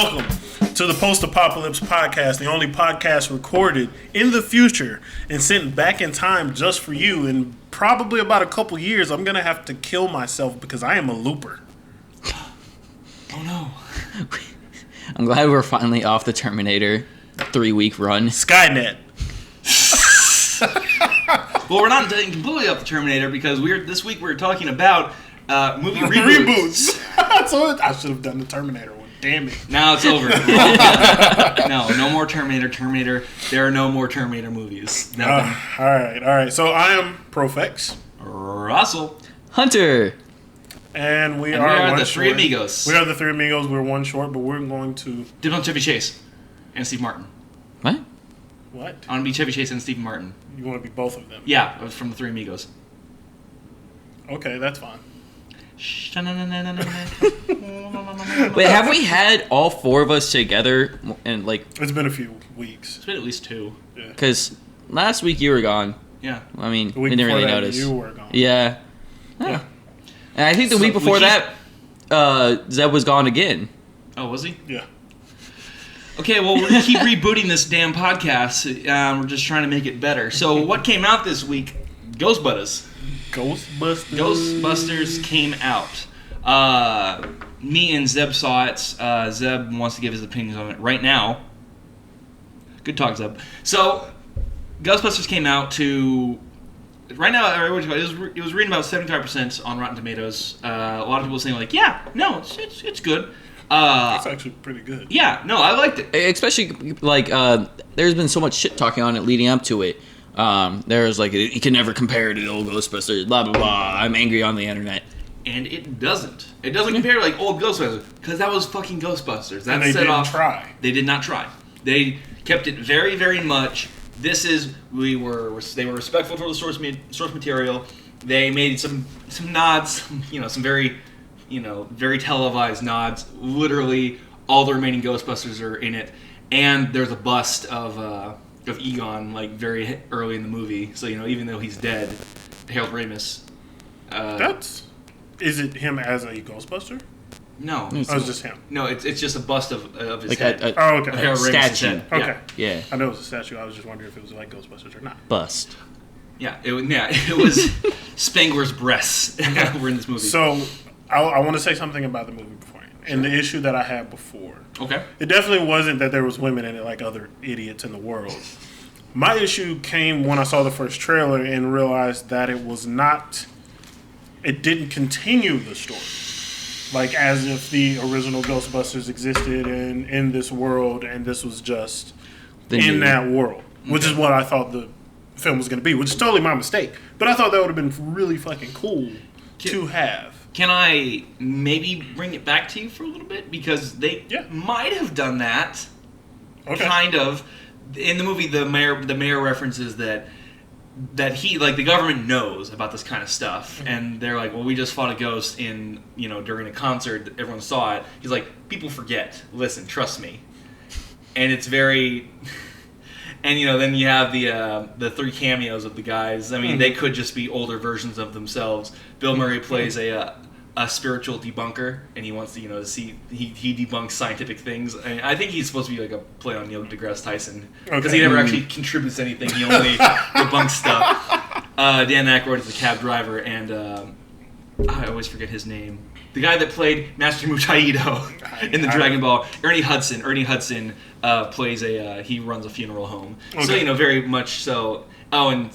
Welcome to the Post-Apopalypse podcast, the only podcast recorded in the future and sent back in time just for you. In probably about a couple years, I'm going to have to kill myself because I am a looper. Oh no. I'm glad we're finally off the Terminator 3-week run. Skynet. Well, we're not completely off the Terminator because this week we're talking about movie reboots. So I should have done the Terminator one. Damn it. Now it's over. No more Terminator. There are no more Terminator movies. All right. So I am Profex. Russell. Hunter. And we We are are one the short. Three Amigos. We are the Three Amigos. We're one short, but we're going to... Did on Chevy Chase and Steve Martin. What? What? I want to be Chevy Chase and Steve Martin. You want to be both of them? Yeah, I was from the Three Amigos. Okay, that's fine. Wait, have we had all four of us together? And It's been a few weeks. It's been at least two. Yeah. because last week you were gone. Yeah. I mean, The we week didn't before really that, notice. you were gone. Yeah. Yeah. And I think the So week before we that, Zeb was gone again. Oh, was he? Yeah. Okay, well, we're going to keep rebooting this damn podcast. We're just trying to make it better. So what came out this week? Ghostbusters. Ghostbusters came out. Me and Zeb saw it. Zeb wants to give his opinions on it right now. Good talk, Zeb. So, Ghostbusters came out to... Right now, it was reading about 75% on Rotten Tomatoes. A lot of people saying, like, yeah, no, it's good. That's actually pretty good. Yeah, no, I liked it. Especially, there's been so much shit talking on it leading up to it. There's you can never compare to the old Ghostbusters, blah, blah, blah. I'm angry on the internet. And it doesn't. It doesn't compare to, old Ghostbusters. Because that was fucking Ghostbusters. That And they set didn't off, try. They did not try. They kept it very, very much... They were respectful to the source material. They made some nods, some very, very televised nods. Literally, all the remaining Ghostbusters are in it, and there's a bust of Egon very early in the movie. So even though he's dead, Harold Ramis. Is it him as a Ghostbuster? No, Oh, it's just him. no, it's just a bust of his Like head. Oh, okay. Of Harold Ramis' statue. head. Okay. Yeah. I know it was a statue. I was just wondering if it was like Ghostbusters or not. Bust. Yeah, it was Spengler's breasts were in this movie. So, I want to say something about the movie beforehand. And the issue that I had before. Okay. It definitely wasn't that there was women in it like other idiots in the world. My issue came when I saw the first trailer and realized that it was not... It didn't continue the story. As if the original Ghostbusters existed in this world and this was just that world. Which is what I thought the film was going to be, which is totally my mistake. But I thought that would have been really fucking cool to have. Can I maybe bring it back to you for a little bit? Because they might have done that. Okay. Kind of. In the movie, the mayor references that he, the government knows about this kind of stuff. Mm-hmm. And they're like, well, we just fought a ghost during a concert. Everyone saw it. He's like, people forget. Listen, trust me. And it's very... And, then you have the three cameos of the guys. I mean, they could just be older versions of themselves. Bill Murray plays a spiritual debunker, and he wants to, to see... He debunks scientific things. I think he's supposed to be a play on Neil deGrasse Tyson. Because he never actually contributes anything. He only debunks stuff. Dan Aykroyd is the cab driver, and I always forget his name. The guy that played Master Mutai-Ito in the Dragon Ball, Ernie Hudson plays he runs a funeral home. Okay. So, very much so. Oh, and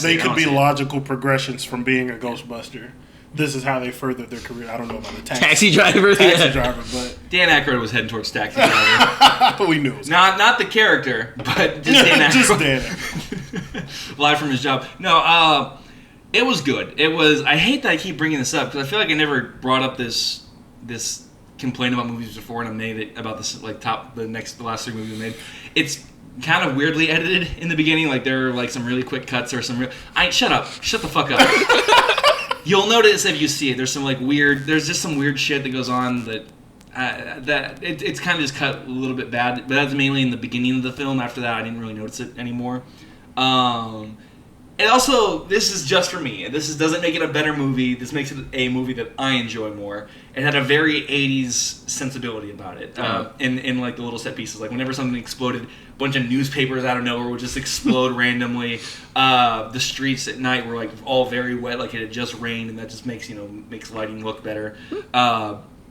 They could be logical progressions from being a Ghostbuster. This is how they furthered their career. I don't know about the taxi driver, but Dan Aykroyd was heading towards taxi driver. but we knew it was not the character, but just Dan Aykroyd. Just Dan Aykroyd. Live from his job. No, it was good. It was. I hate that I keep bringing this up because I feel like I never brought up this complaint about movies before, and I made it about this the last three movies we made. It's kind of weirdly edited in the beginning. There are some really quick cuts or some. Shut up! Shut the fuck up! You'll notice if you see it. There's some weird. There's just some weird shit that goes on that it's kind of just cut a little bit bad. But that's mainly in the beginning of the film. After that, I didn't really notice it anymore. And also, this is just for me. Doesn't make it a better movie. This makes it a movie that I enjoy more. It had a very 80s sensibility about it. In like the little set pieces. Like whenever something exploded, a bunch of newspapers out of nowhere would just explode randomly. The streets at night were like all very wet, like it had just rained, and that just makes lighting look better.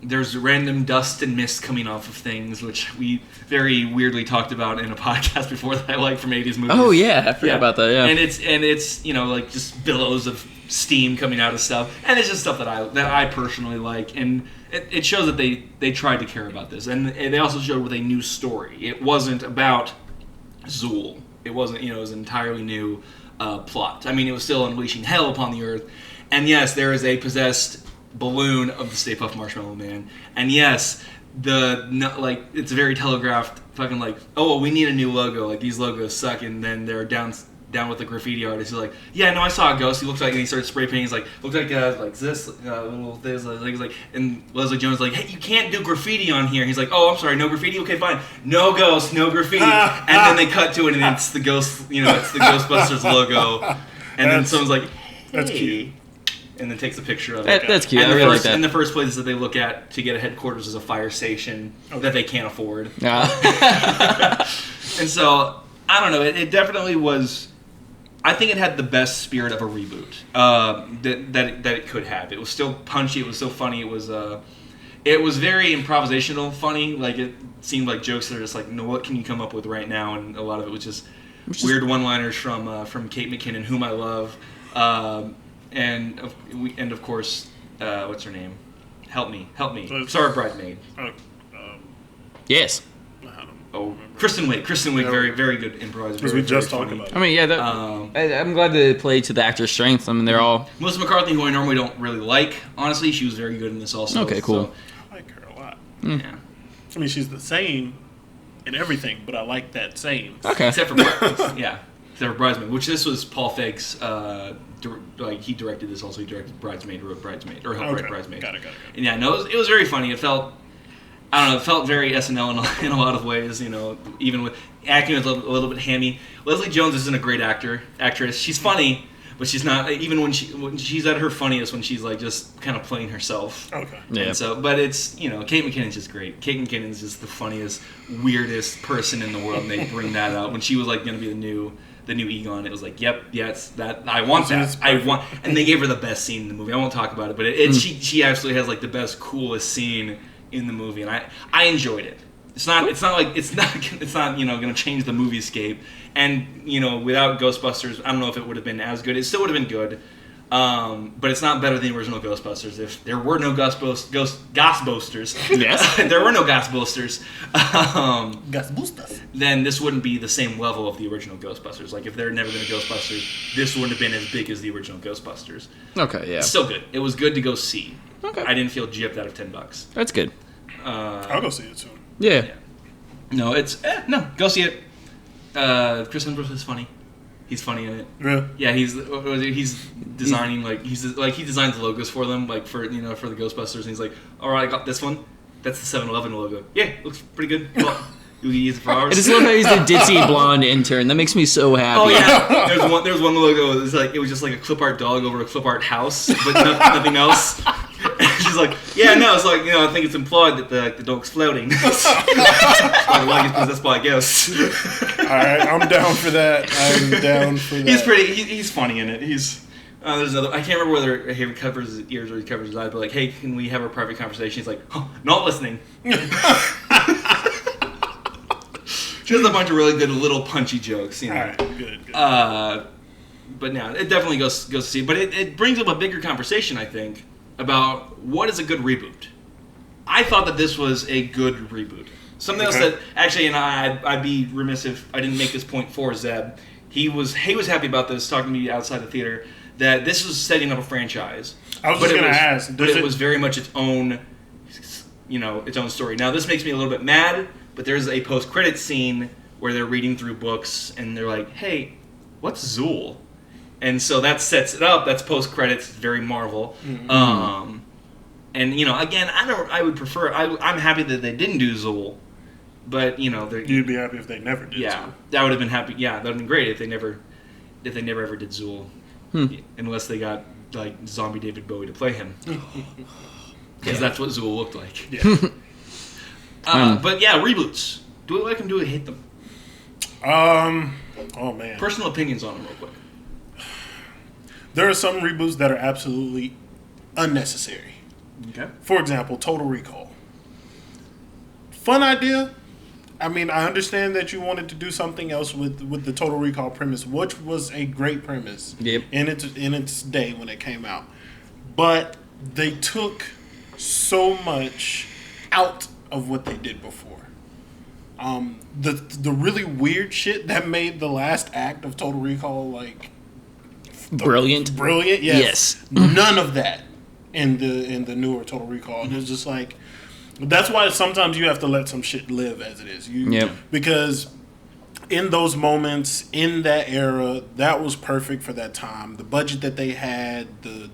There's random dust and mist coming off of things, which we very weirdly talked about in a podcast before that I like from 80s movies. Oh yeah, I forgot about that. Yeah, and it's like just billows of steam coming out of stuff, and it's just stuff that I personally like, and it shows that they tried to care about this, and they also showed with a new story. It wasn't about Zool. It wasn't it was an entirely new plot. I mean, it was still unleashing hell upon the earth, and yes, there is a possessed balloon of the Stay Puft Marshmallow Man, and yes, it's very telegraphed. Fucking like, oh well, we need a new logo. Like these logos suck, and then they're down with the graffiti artist. He's like, yeah, no, I saw a ghost. He looks like, and he starts spray painting. He's like, looks like this little this. He's like, and Leslie Jones is like, hey, you can't do graffiti on here. He's like, oh, I'm sorry, no graffiti. Okay, fine, no ghost, no graffiti. And then they cut to it, and it's the ghost. It's the Ghostbusters logo. And then someone's like, hey. That's cute. And then takes a picture of it. That's cute. And I really like that. And the first place that they look at to get a headquarters is a fire station that they can't afford. And so, I don't know. It definitely was... I think it had the best spirit of a reboot that it could have. It was still punchy. It was so funny. It was very improvisational funny. Like, it seemed like jokes that are just like, no, what can you come up with right now? And a lot of it was just weird one-liners from Kate McKinnon, whom I love. And of course, what's her name? Help me. Sorry, Bridesmaid. Yes. Oh, Kristen Wiig. Very, very good improviser. Because we just talked about it. I mean, yeah. I'm glad they played to the actor's strength. I mean, they're all... Melissa McCarthy, who I normally don't really like, honestly, she was very good in this also. Okay, cool. So, I like her a lot. Yeah. I mean, she's the same in everything, but I like that same. Okay. Except for Bridesmaid, which this was Paul Feig's, he directed this also. He directed Bridesmaid, wrote Bridesmaid, or helped write Bridesmaid. Got it. And yeah, no, it was very funny. It felt very SNL in a lot of ways, even with acting was a little bit hammy. Leslie Jones isn't a great actress. She's funny, but she's not, even when she's at her funniest when she's like just kind of playing herself. Okay. Yeah. And so, but it's, Kate McKinnon's just great. Kate McKinnon's just the funniest, weirdest person in the world, and they bring that out. When she was like going to be the new Egon, it was like, yep, yes, that I want that. And they gave her the best scene in the movie. I won't talk about it, but she absolutely has like the best, coolest scene in the movie, and I enjoyed it. It's not going to change the moviescape. And without Ghostbusters, I don't know if it would have been as good. It still would have been good, but it's not better than the original Ghostbusters. If there were no Ghostbusters, yes, there were no Ghostbusters. Ghostbusters. Then this wouldn't be the same level of the original Ghostbusters. Like if there had never been a Ghostbusters, this wouldn't have been as big as the original Ghostbusters. Okay, yeah. It's still good. It was good to go see. Okay. I didn't feel gypped out of $10. That's good. I'll go see it soon. Yeah. No, go see it. Chris Hemsworth is funny. He's funny in it. Really? Yeah, he's designing he designs logos for them, like for the Ghostbusters, and he's like, all right, I got this one. That's the 7-Eleven logo. Yeah, looks pretty good. Well, you can use it for ours. I just love how he's the ditzy blonde intern. That makes me so happy. Oh yeah, there was one logo. It was just like a clip art dog over a clip art house, but nothing else. And she's like, yeah, no, it's like I think it's implied that the dog's floating. Like it's possessed by a ghost. All right, I'm down for that. He's funny in it. There's another. I can't remember whether he covers his ears or he covers his eyes, but like, hey, can we have a private conversation? He's like, oh, not listening. She has a bunch of really good little punchy jokes. All right, good. But now it definitely goes to see. But it brings up a bigger conversation, I think, about what is a good reboot. I thought that this was a good reboot. Something else that actually, and I'd be remiss if I didn't make this point for Zeb. He was happy about this, talking to me outside the theater, that this was setting up a franchise. I was just going to ask, but it was very much its own story. Now this makes me a little bit mad, but there's a post-credit scene where they're reading through books and they're like, "Hey, what's Zool?" And so that sets it up. That's post-credits, very Marvel. Mm-hmm. And again, I would prefer. I'm happy that they didn't do Zool. But, you'd be happy if they never did. Yeah, that would have been happy. Yeah, that would have been great if they never if they never ever did Zool, unless they got like zombie David Bowie to play him, because that's what Zool looked like. Yeah. But yeah, reboots. Do we like them? Do we hate them? Oh man. Personal opinions on them, real quick. There are some reboots that are absolutely unnecessary. Okay. For example, Total Recall. Fun idea. I mean, I understand that you wanted to do something else with the Total Recall premise, which was a great premise in its day when it came out. But they took so much out of what they did before. The really weird shit that made the last act of Total Recall like Brilliant. Yes. None of that in the newer Total Recall. And it's just like, that's why sometimes you have to let some shit live as it is. Because in those moments, in that era, that was perfect for that time. The budget that they had, the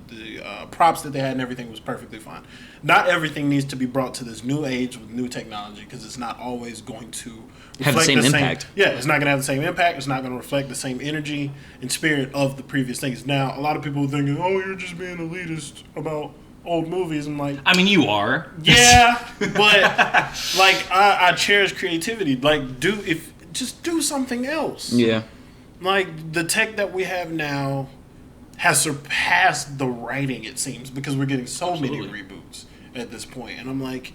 props that they had, and everything was perfectly fine. Not everything needs to be brought to this new age with new technology, because it's not always going to have the same impact. Yeah, it's not going to have the same impact. It's not going to reflect the same energy and spirit of the previous things. Now, a lot of people are thinking, oh, you're just being elitist about old movies. I'm like, I mean, you are. Yeah, but like I cherish creativity. Like, just do something else. Yeah. Like, the tech that we have now has surpassed the writing, it seems, because we're getting so many reboots at this point. And I'm like,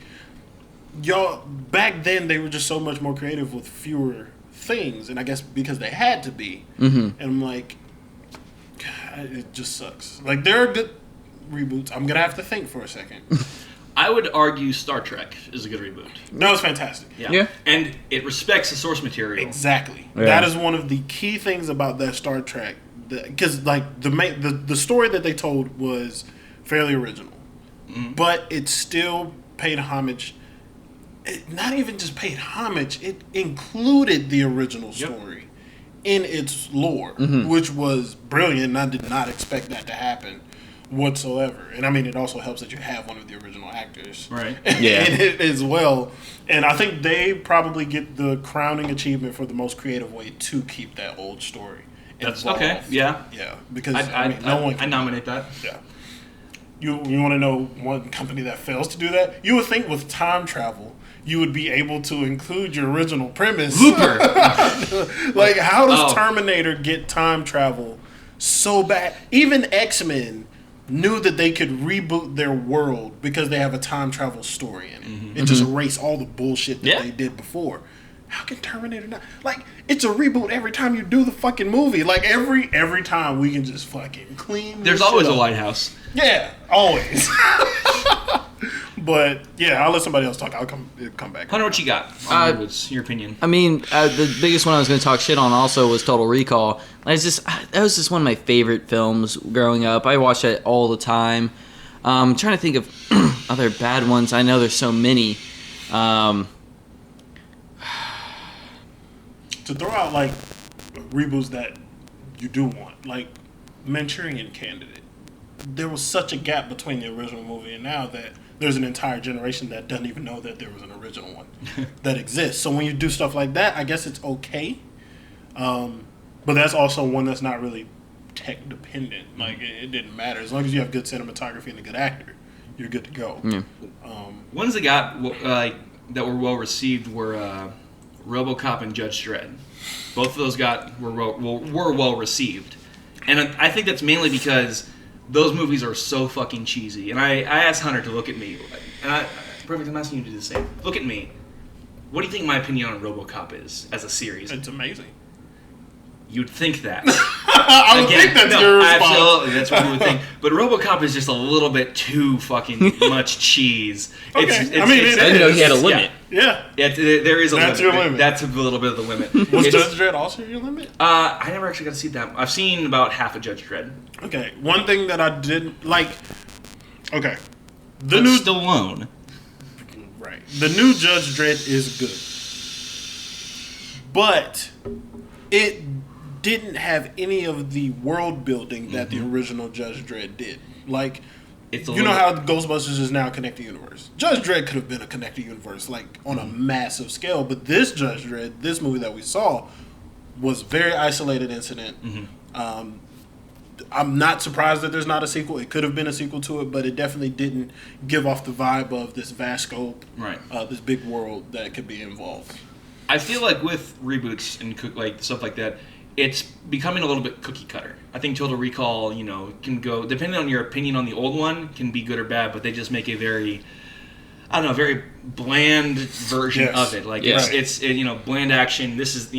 y'all, back then they were just so much more creative with fewer things, and I guess because they had to be. And I'm like, God, it just sucks. Like, there are good reboots. I'm gonna have to think for a second. I would argue Star Trek is a good reboot. That was fantastic. Yeah. And it respects the source material. Exactly. Yeah. That is one of the key things about that Star Trek, because like the story that they told was fairly original, but it still paid homage. It not even just paid homage; it included the original story in its lore, which was brilliant. And I did not expect that to happen whatsoever. And I mean, it also helps that you have one of the original actors, Right? in it as well. And I think they probably get the crowning achievement for the most creative way to keep that old story. That's involved. okay. Yeah. Yeah, because no one can. I nominate that. Yeah. You want to know one company that fails to do that? You would think with time travel, you would be able to include your original premise. Looper. Like, how does Terminator get time travel so bad? Even X-Men knew that they could reboot their world because they have a time travel story in it. And just erase all the bullshit that they did before. How can Terminator not? Like, it's a reboot every time you do the fucking movie. Like, every time we can just fucking clean. There's always a lighthouse. Yeah, always. But yeah, I'll let somebody else talk. I'll come back. Hunter, what you got? What's your opinion? I mean, the biggest one I was going to talk shit on also was Total Recall. That was just one of my favorite films growing up. I watched it all the time. I'm trying to think of other bad ones. I know there's so many. To throw out like reboots that you do want, like Manchurian Candidate. There was such a gap between the original movie and now that there's an entire generation that doesn't even know that there was an original one that exists. So when you do stuff like that, I guess it's okay. But that's also one that's not really tech dependent. Like, it didn't matter. As long as you have good cinematography and a good actor, you're good to go. Yeah. Ones that got that were well received were RoboCop and Judge Dredd. Both of those were well received, and I think that's mainly because those movies are so fucking cheesy. And I asked Hunter to look at me, and perfect. I'm asking you to do the same. Look at me. What do you think my opinion on RoboCop is as a series? It's amazing. You'd think that. I would think that's your response. Absolutely, that's what you would think. But RoboCop is just a little bit too fucking much cheese. Okay. I didn't know he had a limit. Yeah. There is a limit. That's your limit. That's a little bit of the limit. Was Judge Dredd also your limit? I never actually got to see that. I've seen about half of Judge Dredd. Okay. One thing that I didn't like. Okay. The new Stallone. Right. The new Judge Dredd is good, but it didn't have any of the world building that the original Judge Dredd did. Like, you know how Ghostbusters is now a connected universe. Judge Dredd could have been a connected universe, like, on a massive scale. But this Judge Dredd, this movie that we saw, was very isolated incident. I'm not surprised that there's not a sequel. It could have been a sequel to it, but it definitely didn't give off the vibe of this vast scope, Right. This big world that could be involved. I feel like with reboots and like stuff like that, it's becoming a little bit cookie cutter. I think Total Recall, can go, depending on your opinion on the old one, can be good or bad, but they just make a very, very bland version of it. Like it's bland action. This is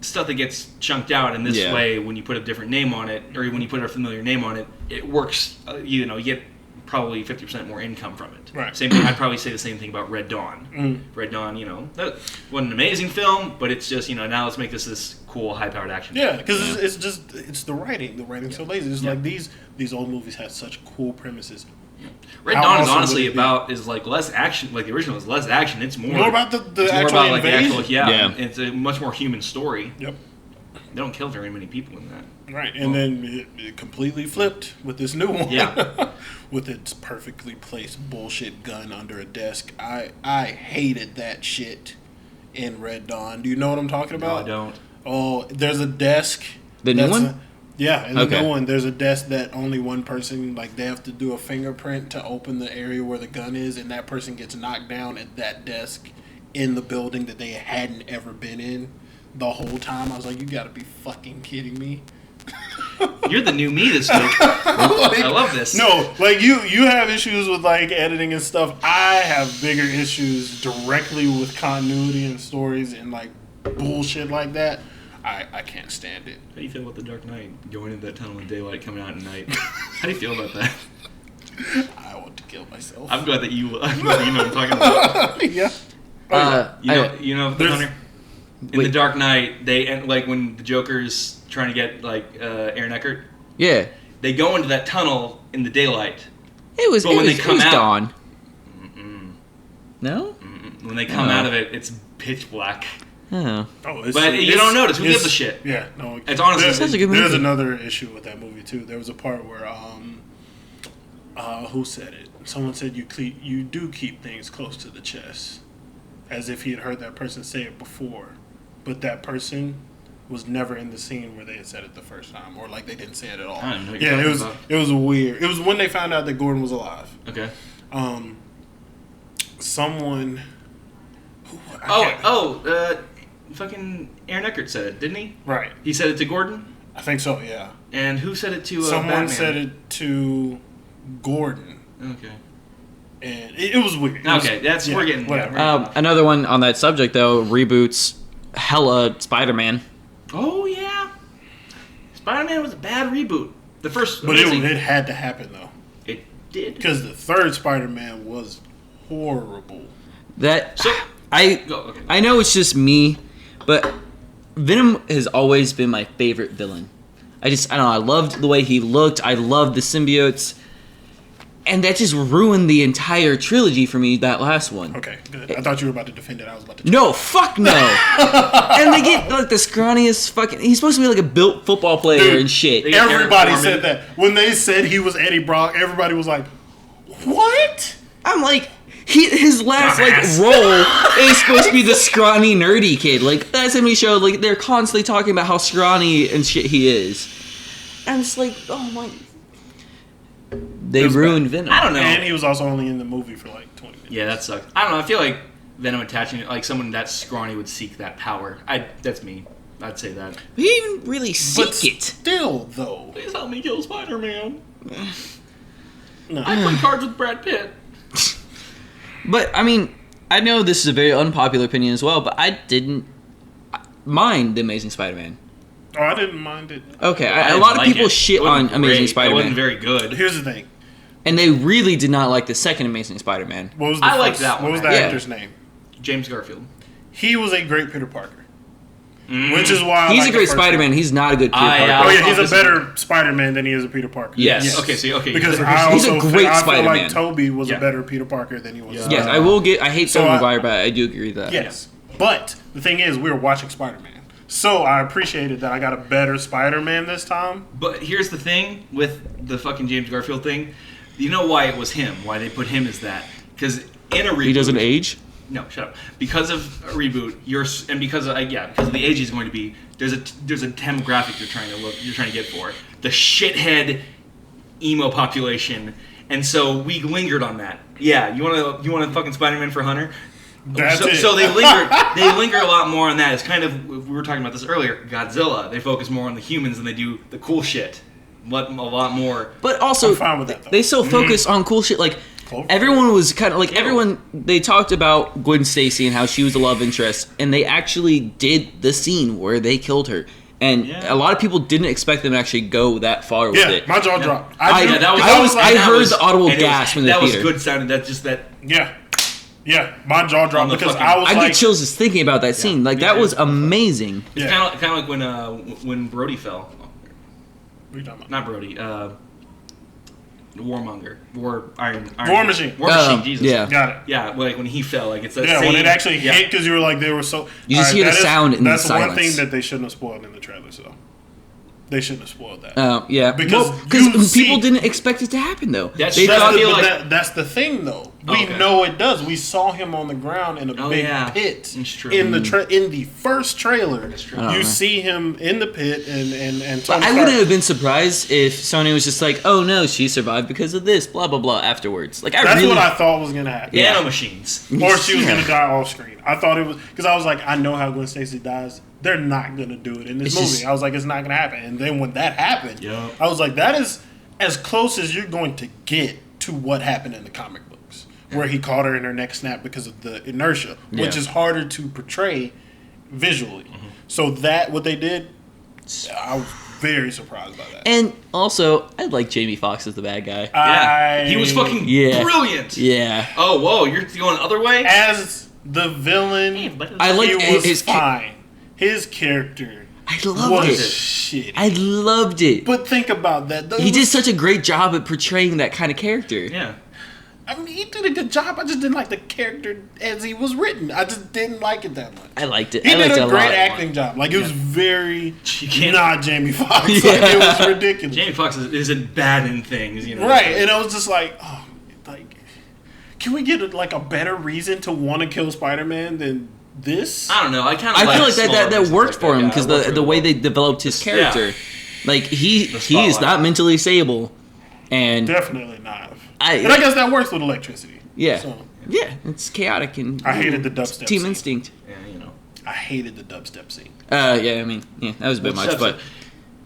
stuff that gets chunked out in this way. When you put a different name on it, or when you put a familiar name on it, it works. You get probably 50% more income from it. Right. Same thing. I'd probably say the same thing about Red Dawn. Red Dawn, that wasn't an amazing film, but it's just now let's make this cool high-powered action. Yeah, because it's the writing. The writing's so lazy. It's like these old movies had such cool premises. Red Dawn is honestly is like less action. Like the original is less action. It's more about the actual invasion. It's a much more human story. Yep. They don't kill very many people in that. Right, and then it completely flipped with this new one. Yeah. With its perfectly placed bullshit gun under a desk. I hated that shit in Red Dawn. Do you know what I'm talking about? No, I don't. Oh, there's a desk. The new one? Yeah, in the new one, there's a desk that only one person, like, they have to do a fingerprint to open the area where the gun is, and that person gets knocked down at that desk in the building that they hadn't ever been in the whole time. I was like, you gotta be fucking kidding me. You're the new me this week. I love this. No, like you have issues with like editing and stuff. I have bigger issues directly with continuity and stories and like bullshit like that. I can't stand it. How do you feel about The Dark Knight? Going into that tunnel in daylight, coming out at night. How do you feel about that? I want to kill myself. I'm glad that you know what I'm talking about. Yeah. You know the Hunter? In The Dark Knight, they end, like when the Joker's trying to get like Aaron Eckhart. Yeah. They go into that tunnel in the daylight. It was dawn. No? When they come out of it, it's pitch black. Oh. But you don't notice. Who gives a shit? Yeah, no. It's honestly such a good movie. There's another issue with that movie too. There was a part where who said it? Someone said you do keep things close to the chest, as if he had heard that person say it before, but that person was never in the scene where they had said it the first time, or like they didn't say it at all. I don't know what yeah, you're it was talking it was weird. It was when they found out that Gordon was alive. Okay. Someone. Fucking Aaron Eckhart said it, didn't he? Right. He said it to Gordon? I think so, yeah. And who said it to Someone Batman? said it to Gordon. Okay. And it was weird. We're getting... Whatever. Another one on that subject, though, reboots hella Spider-Man. Oh, yeah. Spider-Man was a bad reboot. The first... But it had to happen, though. It did? Because the third Spider-Man was horrible. I know it's just me, but Venom has always been my favorite villain. I don't know, I loved the way he looked, I loved the symbiotes, and that just ruined the entire trilogy for me, that last one. Okay, good. I thought you were about to defend it. I was about to... No, fuck no! And they get, like, the scrawniest fucking... He's supposed to be, like, a built football player and shit. Everybody said that. When they said he was Eddie Brock, everybody was like, what? I'm like... His last role is supposed to be the scrawny nerdy kid. Like that's how many shows like they're constantly talking about how scrawny and shit he is. And I'm just like, oh my! They ruined Venom. I don't know. And he was also only in the movie for like 20 minutes. Yeah, that sucked. I don't know. I feel like Venom attaching like someone that scrawny would seek that power. That's me. I'd say that. He didn't really seek it. Still, though. Please help me kill Spider-Man. No. I play cards with Brad Pitt. But, I mean, I know this is a very unpopular opinion as well, but I didn't mind The Amazing Spider-Man. Oh, I didn't mind it. Okay, a lot of people shit on Amazing Spider-Man. It wasn't very good. Here's the thing. And they really did not like the second Amazing Spider-Man. What was I liked that one. What was the actor's name? James Garfield. He was a great Peter Parker. Which is why he's a great Spider-Man. One. He's not a good Peter Parker. Oh yeah, he's a better Spider-Man than he is a Peter Parker. Yes. Okay. Because he's a great I feel Spider-Man. like Tobey was a better Peter Parker than he was. Yes, I will get. I hate Tobey Maguire, but I do agree with that. Yes, but the thing is, we were watching Spider-Man, so I appreciated that I got a better Spider-Man this time. But here's the thing with the fucking James Garfield thing. You know why it was him? Why they put him as that? Because in a reboot, he doesn't age. No, shut up. Because of a reboot, because of the age he's going to be, there's a demographic you're trying to get for the shithead emo population, and so we lingered on that. Yeah, you want to fucking Spider-Man for Hunter? So they linger a lot more on that. It's kind of, we were talking about this earlier, Godzilla. They focus more on the humans than they do the cool shit. A lot more. But also, I'm fine with that, though. They still focus on cool shit. Like, everyone was kind of like, they talked about Gwen Stacy and how she was a love interest, and they actually did the scene where they killed her. And a lot of people didn't expect them to actually go that far with it. My jaw dropped. I heard the audible gasp in the theater. That was good sounding. Yeah, my jaw dropped because I get chills just thinking about that scene. Like, that was amazing. It's kind of like when Brody fell. What are you talking about? Not Brody. Warmonger. War Machine. War Machine, Jesus. Yeah. Got it. Yeah, like when he fell. Like, it's that when it actually hit, because you were like, they were so... You just hear the sound in the silence. That's one thing that they shouldn't have spoiled in the trailer, so... They shouldn't have spoiled that. Yeah. Because people didn't expect it to happen, though. That's the thing, though. We know it does. We saw him on the ground in a big pit. It's true. In the first trailer, you see him in the pit, and Tony I wouldn't have been surprised if Sony was just like, "Oh no, she survived because of this," blah blah blah. Afterwards, like that's what I thought was gonna happen. Nano machines, or she was gonna die off screen. I thought it was because I was like, I know how Gwen Stacy dies. They're not gonna do it in this movie. I was like, it's not gonna happen. And then when that happened, I was like, that is as close as you're going to get to what happened in the comic books, where he caught her in her neck snap because of the inertia, which is harder to portray visually. So what they did, I was very surprised by that. And also, I like Jamie Foxx as the bad guy. He was fucking brilliant. Yeah. Oh, whoa, you're going the other way? As the villain, he was fine. His character was shitty. I loved it. But think about that. He did such a great job at portraying that kind of character. Yeah. I mean, he did a good job. I just didn't like the character as he was written. I just didn't like it that much. I liked it. He did a great acting job. Like, it was very not Jamie Foxx. Like, it was ridiculous. Jamie Foxx isn't bad in things, you know. Right. And I was just like, oh, like, can we get a better reason to want to kill Spider-Man than this? I don't know. I feel like that worked for him because the way they developed his character, like he is not mentally stable, and definitely not. And I guess that works with electricity. Yeah, so, it's chaotic and I hated the dubstep Team scene. Instinct. Yeah, you know. I hated the dubstep scene. I mean, that was a bit much, but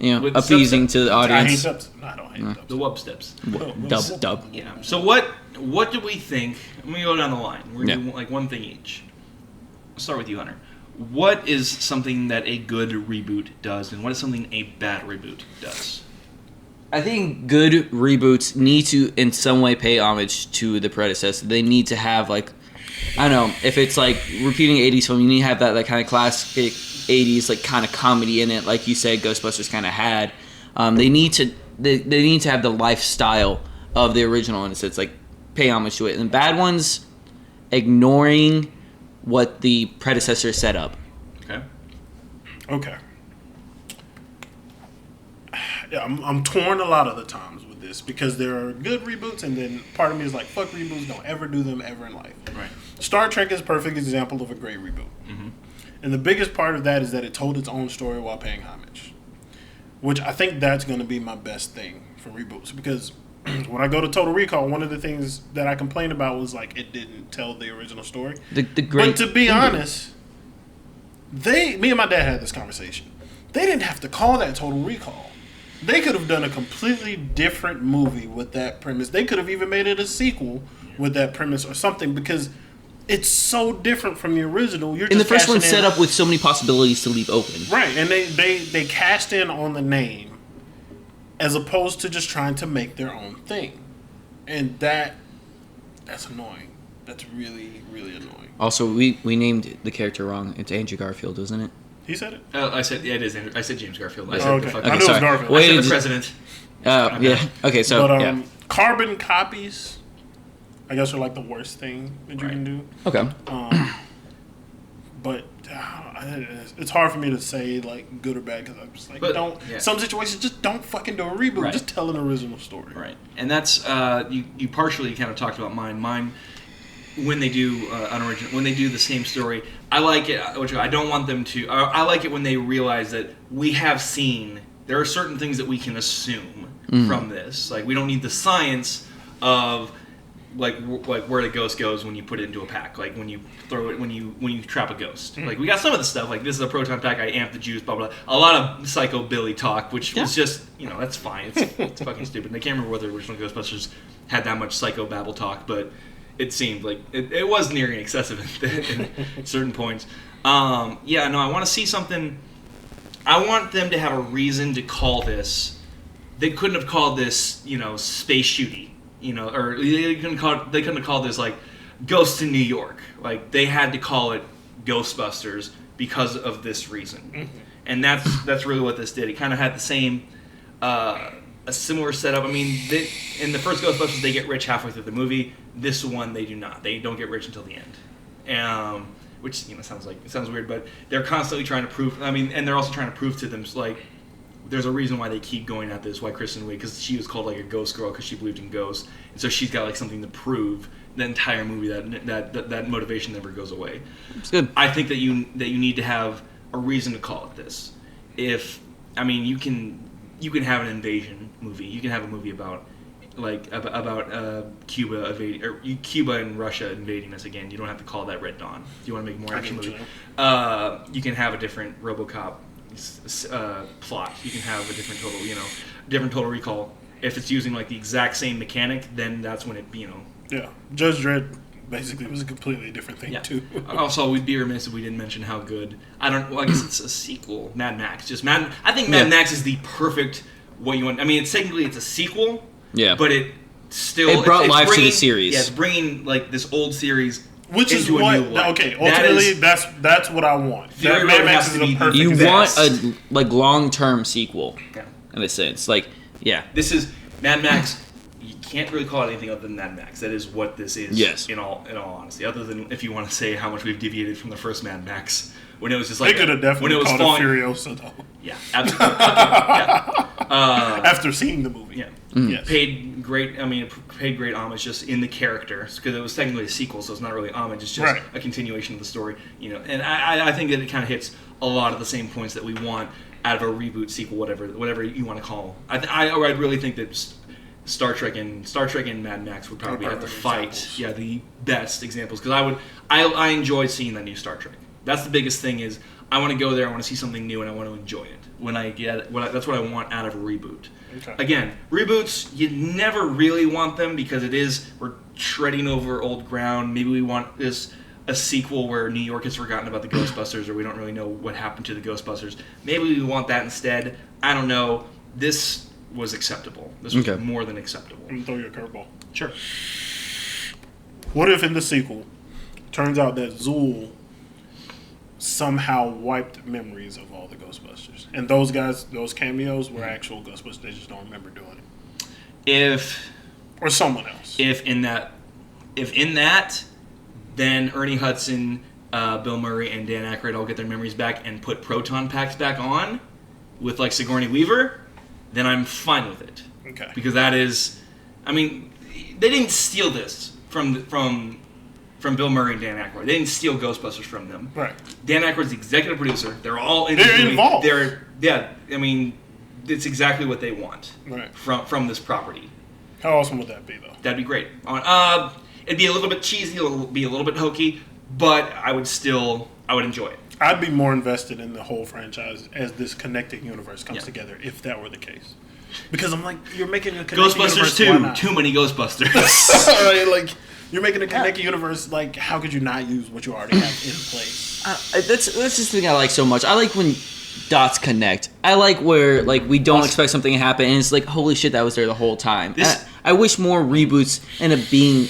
appeasing to the audience. I hate dubstep. No, I don't hate dubstep. The wub steps. Dub. Yeah. So what do we think? I'm gonna go down the line. We're gonna do like one thing each. I'll start with you, Hunter. What is something that a good reboot does, and what is something a bad reboot does? I think good reboots need to, in some way, pay homage to the predecessor. They need to have, like, I don't know, if it's like repeating 80s film, you need to have that kind of classic 80s like kind of comedy in it, like you said, Ghostbusters kind of had. They need to have the lifestyle of the original, and it's like pay homage to it. And bad ones, ignoring what the predecessor set up. Okay. Yeah, I'm torn a lot of the times with this because there are good reboots, and then part of me is like, fuck reboots, don't ever do them ever in life. Right. Star Trek is a perfect example of a great reboot. And the biggest part of that is that it told its own story while paying homage, which I think that's going to be my best thing for reboots, because when I go to Total Recall, one of the things that I complained about was like it didn't tell the original story. But to be honest, me and my dad had this conversation. They didn't have to call that Total Recall. They could have done a completely different movie with that premise. They could have even made it a sequel with that premise or something, because it's so different from the original. And the first one set up with so many possibilities to leave open. Right, and they cast in on the name as opposed to just trying to make their own thing. And that's annoying. That's really, really annoying. Also, we named the character wrong. It's Andrew Garfield, isn't it? He said it? I said, yeah, it is Andrew. I said James Garfield. I said okay. the I knew it was Garfield. I said the president. Yeah. Okay, so, but, carbon copies, I guess, are like the worst thing that you can do. Okay. But it's hard for me to say like good or bad, because I'm just like, some situations just don't fucking do a reboot. Right. Just tell an original story. Right. And that's you partially kind of talked about mine. when they do unoriginal, when they do the same story. I like it. Which I don't want them to. I like it when they realize that we have seen. There are certain things that we can assume from this. Like we don't need the science of like where the ghost goes when you put it into a pack. Like when you throw it when you trap a ghost. Like we got some of the stuff. Like this is a proton pack. I amp the juice. Blah blah. A lot of psychobilly talk, which was just that's fine. It's fucking stupid. And I can't remember whether the original Ghostbusters had that much psychobabble talk, but it seemed like it was nearing excessive at certain points. I want to see something. I want them to have a reason to call this. They couldn't have called this, space shooty, or they couldn't have called this like Ghosts in New York. Like they had to call it Ghostbusters because of this reason, and that's really what this did. It kind of had the same, a similar setup. I mean, in the first Ghostbusters, they get rich halfway through the movie. This one, they do not. They don't get rich until the end. Which sounds weird, but they're constantly trying to prove. I mean, and they're also trying to prove to them like there's a reason why they keep going at this. Why Kristen Wiig? Because she was called like a ghost girl because she believed in ghosts, and so she's got like something to prove. The entire movie that motivation never goes away. It's good. I think that you need to have a reason to call it this. You can have an invasion movie. You can have a movie about Cuba and Russia invading us again. You don't have to call that Red Dawn. Do you want to make a more action movie? You can have a different RoboCop plot. You can have a different Total Recall. If it's using like the exact same mechanic, then that's when it Yeah, Judge Dredd basically was a completely different thing too. Also, we'd be remiss if we didn't mention how good. I guess it's a sequel. Mad Max. I think Mad Max is the perfect what you want. I mean, it's a sequel. Yeah, but it brought life to the series. Yeah, it's bringing like this old series, which is what. Ultimately, that's what I want. Mad Max is the perfect. You want a long-term sequel, in a sense. This is Mad Max. You can't really call it anything other than Mad Max. That is what this is. Yes. In all honesty, other than if you want to say how much we've deviated from the first Mad Max, when it was just like they could have definitely called it Furiosa though. Yeah, absolutely. After seeing the movie, yes. Paid great homage just in the characters because it was technically a sequel, so it's not really homage. It's just a continuation of the story, And I think that it kind of hits a lot of the same points that we want out of a reboot, sequel, whatever you want to call. I really think that Star Trek and Mad Max would probably have to fight. Examples. Yeah, the best examples because I enjoy seeing that new Star Trek. That's the biggest thing is I want to go there. I want to see something new and I want to enjoy it. That's what I want out of a reboot. Okay. Again, reboots you never really want them because we're treading over old ground. Maybe we want a sequel where New York has forgotten about the Ghostbusters or we don't really know what happened to the Ghostbusters. Maybe we want that instead. I don't know. This was acceptable. This was more than acceptable. I'm gonna throw you a curveball. Sure. What if in the sequel, turns out that Zool somehow wiped memories of all the Ghostbusters, and those cameos were actual Ghostbusters. They just don't remember doing it. Or someone else. If in that, then Ernie Hudson, Bill Murray, and Dan Aykroyd all get their memories back and put proton packs back on with like Sigourney Weaver, then I'm fine with it. Okay. Because that is, they didn't steal this from Bill Murray and Dan Aykroyd. They didn't steal Ghostbusters from them. Right. Dan Aykroyd's the executive producer. They're all involved. It's exactly what they want from this property. How awesome would that be, though? That'd be great. It'd be a little bit cheesy, it'll be a little bit hokey, but I would enjoy it. I'd be more invested in the whole franchise as this connected universe comes together if that were the case. Because I'm like, you're making a connected universe. Ghostbusters 2, too many Ghostbusters. Right, you're making a connected universe. Like, how could you not use what you already have in place? That's just the thing I like so much. I like when dots connect. I like where we don't expect something to happen, and it's like, holy shit, that was there the whole time. I wish more reboots end up being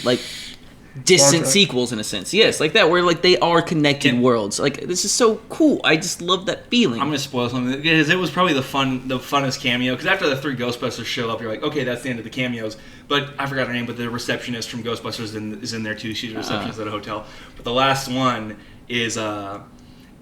distant sequels in a sense. Yes, like that, where they are connected worlds. This is so cool. I just love that feeling. I'm gonna spoil something because it was probably the funnest cameo. Because after the 3 Ghostbusters show up, you're like, okay, that's the end of the cameos. But I forgot her name. But the receptionist from Ghostbusters is in there too. She's a receptionist at a hotel. But the last one is Kate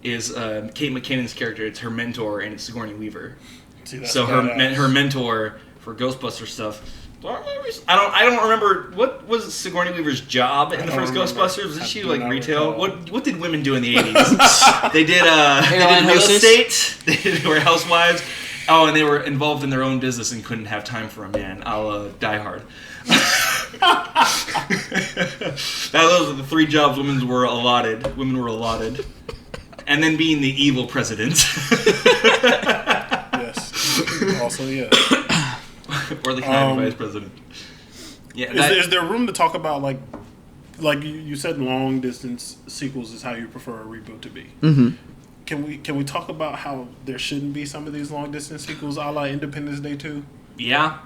McKinnon's character. It's her mentor, and it's Sigourney Weaver. See, so her mentor for Ghostbuster stuff. I don't remember what was Sigourney Weaver's job in the first Ghostbusters. Was she like retail? What did women do in the 80s? They did real estate. They were housewives. Oh, and they were involved in their own business and couldn't have time for a man. I'll Die Hard. Those are the 3 jobs women were allotted. And then being the evil president. Yes. Also, yeah. Or the kind vice president. Yeah. Is there room to talk about like you said, long distance sequels is how you prefer a reboot to be? Mm-hmm. Can we talk about how there shouldn't be some of these long distance sequels, a la Independence Day 2? Yeah,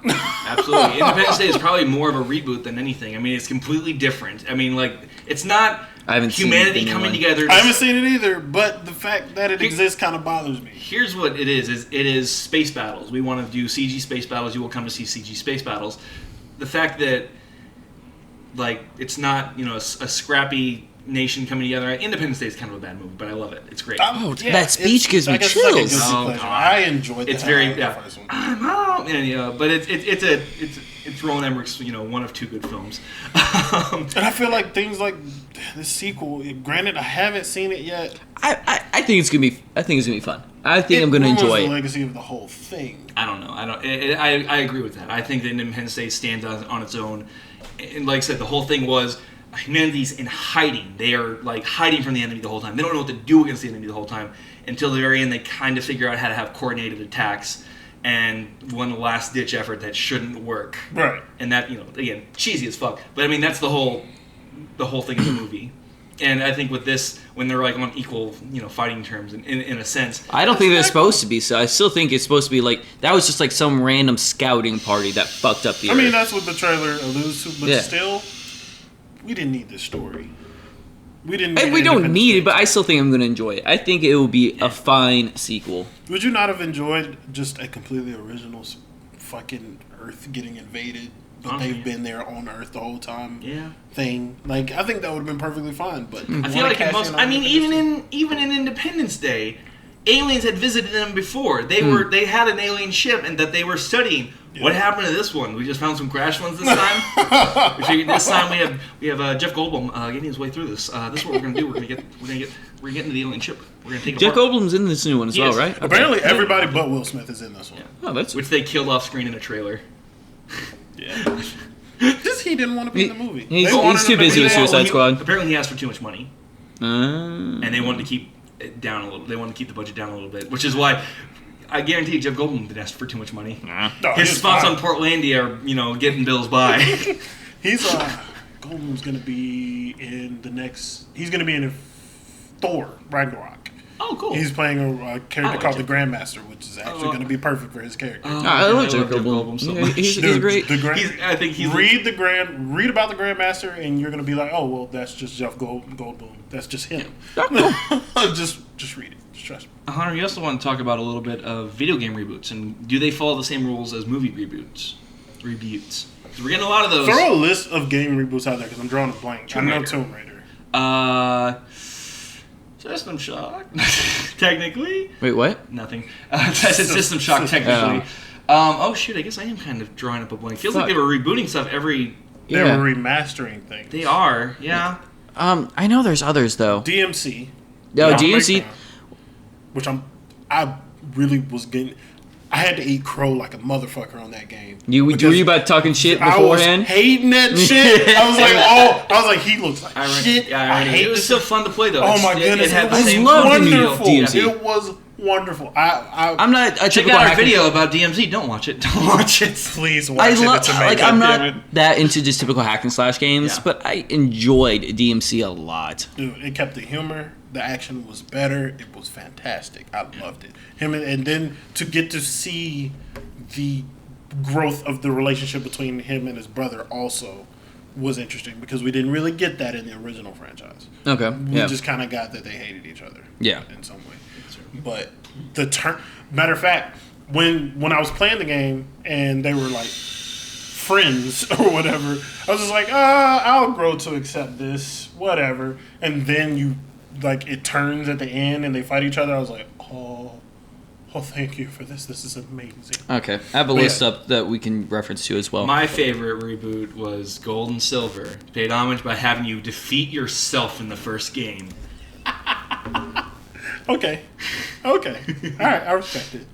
absolutely. Independence Day is probably more of a reboot than anything. I mean, it's completely different. I mean, like, it's not humanity coming together. I haven't seen it either, but the fact that it exists kind of bothers me. Here's what it is space battles. We want to do CG space battles. You will come to see CG space battles. The fact that, like, it's not, a scrappy nation coming together. Independence Day is kind of a bad movie, but I love it. It's great. Oh, yeah, that speech gives me chills. I enjoyed it. It's very first one. I'm out, and but it's Roland Emmerich's one of 2 good films. And I feel like things like the sequel. Granted, I haven't seen it yet. I think it's gonna be. I think it's gonna be fun. I think I'm gonna enjoy it. The legacy of the whole thing. I don't know. I agree with that. I think that Independence Day stands on its own. And like I said, the whole thing was humanity's in hiding. They are like hiding from the enemy the whole time. They don't know what to do against the enemy the whole time. Until the very end, they kind of figure out how to have coordinated attacks. And one last ditch effort that shouldn't work. Right. And that, again, cheesy as fuck. But I mean, that's the whole thing of the movie. And I think with this, when they're like on equal, fighting terms, in a sense. I don't think they're supposed to be. So I still think it's supposed to be like that was just like some random scouting party that fucked up the. I mean, that's what the trailer alludes to, but still, we didn't need this story. We didn't. We don't need it, but I still think I'm going to enjoy it. I think it will be a fine sequel. Would you not have enjoyed just a completely original fucking Earth getting invaded? But they've been there on Earth the whole time. Yeah. Thing like I think that would have been perfectly fine. But I feel like even in Independence Day, aliens had visited them before. They had an alien ship and that they were studying. Yeah. What happened to this one? We just found some crashed ones this time. We figured this time we have Jeff Goldblum getting his way through this. This is what we're gonna do. We're gonna get into the alien ship. We're gonna take it Jeff apart. Goldblum's in this new one as well, right? Okay. Apparently, everybody but Will Smith is in this one. Yeah. Oh, which they killed off screen in a trailer. Yeah. Just he didn't want to be in the movie. He's too busy with Suicide Squad. Apparently, he asked for too much money, and they wanted to keep it down a little. They wanted to keep the budget down a little bit, which is why I guarantee Jeff Goldblum didn't ask for too much money. No, his spots on Portlandia are getting bills by. He's Goldblum's gonna be in the next. He's gonna be in Thor Ragnarok. Oh, cool. He's playing a character called the Grandmaster, which is actually going to be perfect for his character. I love Jeff Goldblum. So he's great. I think he's read about the Grandmaster, and you're going to be like, oh well, that's just Jeff Goldblum. That's just him. just read it. Just trust me. Hunter, you also want to talk about a little bit of video game reboots, and do they follow the same rules as movie reboots? Because we're getting a lot of those. Throw a list of game reboots out there because I'm drawing a blank. I know Tomb Raider. System Shock, technically. Wait, what? Nothing. System Shock, technically. Oh shoot! I guess I am kind of drawing up a blank. Feels like they were rebooting stuff every. They were remastering things. They are, yeah. I know there's others though. DMC. No, DMC. Which I really was getting. I had to eat crow like a motherfucker on that game. Were you about talking shit beforehand? I was hating that shit. I was like, he looks like shit. Yeah, I hate it. It was still fun to play though. Oh my goodness, it was wonderful. It was wonderful. I'm not a check out our video about DMZ. Don't watch it. Please watch it. It's amazing. I'm not that into just typical hack and slash games, but I enjoyed DMC a lot. Dude, it kept the humor. The action was better. It was fantastic. I loved it. And then to get to see the growth of the relationship between him and his brother also was interesting because we didn't really get that in the original franchise. Okay. We just kind of got that they hated each other. Yeah. In some way. But matter of fact, when I was playing the game and they were like friends or whatever, I was just like, I'll grow to accept this, whatever. And then it turns at the end and they fight each other. I was like, oh Oh, thank you for this. This is amazing. Okay, I have a list up that we can reference to as well. My favorite reboot was Gold and Silver. Paid homage by having you defeat yourself in the first game. Okay. All right, I respect it.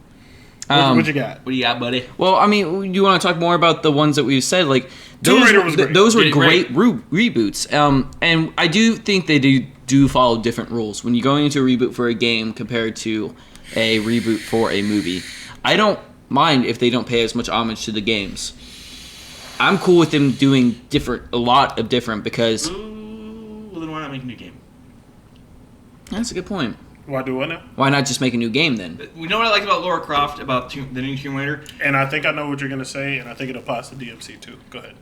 What you got? What do you got, buddy? Well, I mean, you want to talk more about the ones that we've said? Like Tomb Raider was great. Those were Yeah, great reboots. And I do think they do follow different rules when you're going into a reboot for a game compared to a reboot for a movie. I don't mind if they don't pay as much homage to the games. I'm cool with them doing a lot of different because. Ooh, well then why not make a new game? That's a good point. Why do what now? Why not just make a new game then? You know what I like about Lara Croft, about the new Tomb Raider? And I think I know what you're gonna say, and I think it applies to DMC too. Go ahead.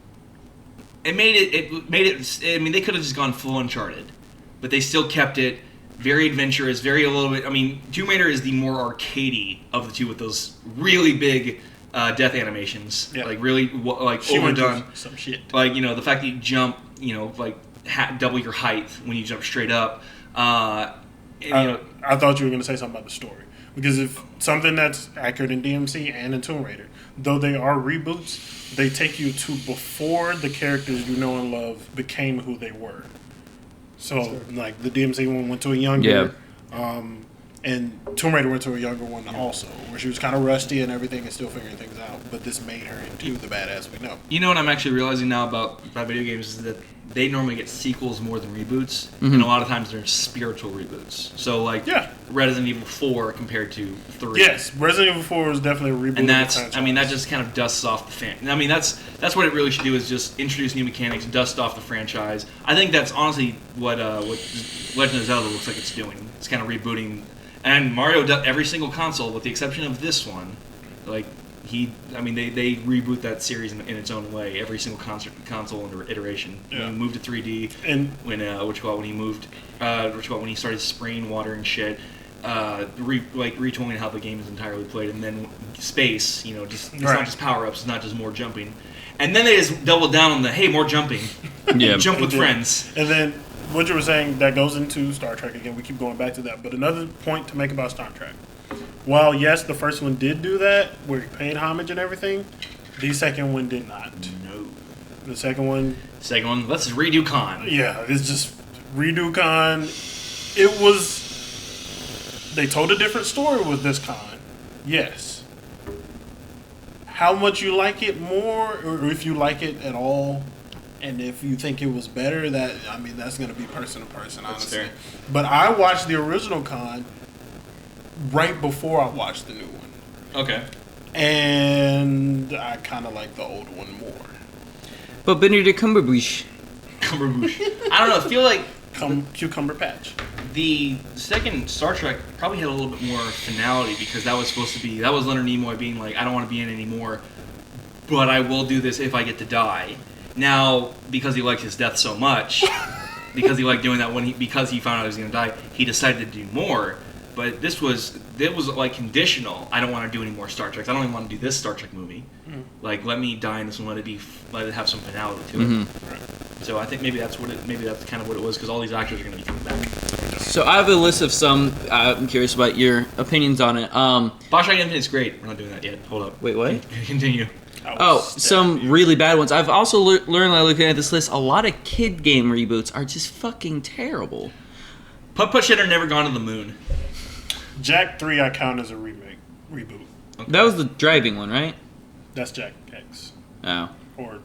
It made it. I mean, they could have just gone full Uncharted, but they still kept it very adventurous, very a little bit. I mean, Tomb Raider is the more arcadey of the two, with those really big death animations, Yeah. like really like She went overdone. through some shit. Like, you know, the fact that you jump, you know, like double your height when you jump straight up. And, you know, I thought you were going to say something about the story. Because if something that's accurate in DMC and in Tomb Raider, though they are reboots, they take you to before the characters you know and love became who they were. So, like, the DMC one went to a younger, and Tomb Raider went to a younger one also, where she was kind of rusty and everything and still figuring things out. But this made her into the badass we know. You know what I'm actually realizing now about video games is that they normally get sequels more than reboots, and a lot of times they're spiritual reboots. So, like, Resident Evil 4 compared to 3. Yes, Resident Evil 4 was definitely a reboot. And that's, of the I mean, that just kind of dusts off the fan. I mean, that's what it really should do, is just introduce new mechanics, dust off the franchise. I think that's honestly what Legend of Zelda looks like it's doing. It's kind of rebooting. And Mario does every single console, with the exception of this one. Like, they reboot that series in its own way. Every single console and iteration. Yeah. When he moved to 3D, And when he started spraying water and shit, retooling how the game is entirely played, and then space. You know, just it's not just power ups, it's not just more jumping. And then they just doubled down on the more jumping, jump with friends. And then what you were saying, that goes into Star Trek again. We keep going back to that. But another point to make about Star Trek. While, yes, the first one did do that, where it paid homage and everything, the second one did not. No. The second one... Let's redo Khan. Yeah, it's just redo Khan. It was... They told a different story with this Khan. Yes. How much you like it more, or if you like it at all, and if you think it was better, that's going to be person to person, honestly. Fair. But I watched the original Khan right before I watched the new one. Okay. And I kind of like the old one more. But Benedict Cumberbatch. I don't know. I feel like Cucumber Patch. the second Star Trek probably had a little bit more finality, because that was Leonard Nimoy being like, I don't want to be in anymore, but I will do this if I get to die. Now, because he liked his death so much, because he liked doing that because he found out he was going to die, he decided to do more. But it was like conditional. I don't want to do any more Star Treks. I don't even want to do this Star Trek movie. Like, let me die in this one. Let it have some finality to it. Right. So I think maybe that's kind of what it was, because all these actors are going to be coming back. So I have a list of some. I'm curious about your opinions on it. Bioshock Infinite's great. We're not doing that yet. Hold up. Wait, what? Continue. Some really bad ones. I've also learned, like, looking at this list, a lot of kid game reboots are just fucking terrible. Putt-Putt Shitter Never Gone to the Moon. Jack 3 I count as a reboot. Okay. That was the driving one, right? That's Jack X. Oh. Or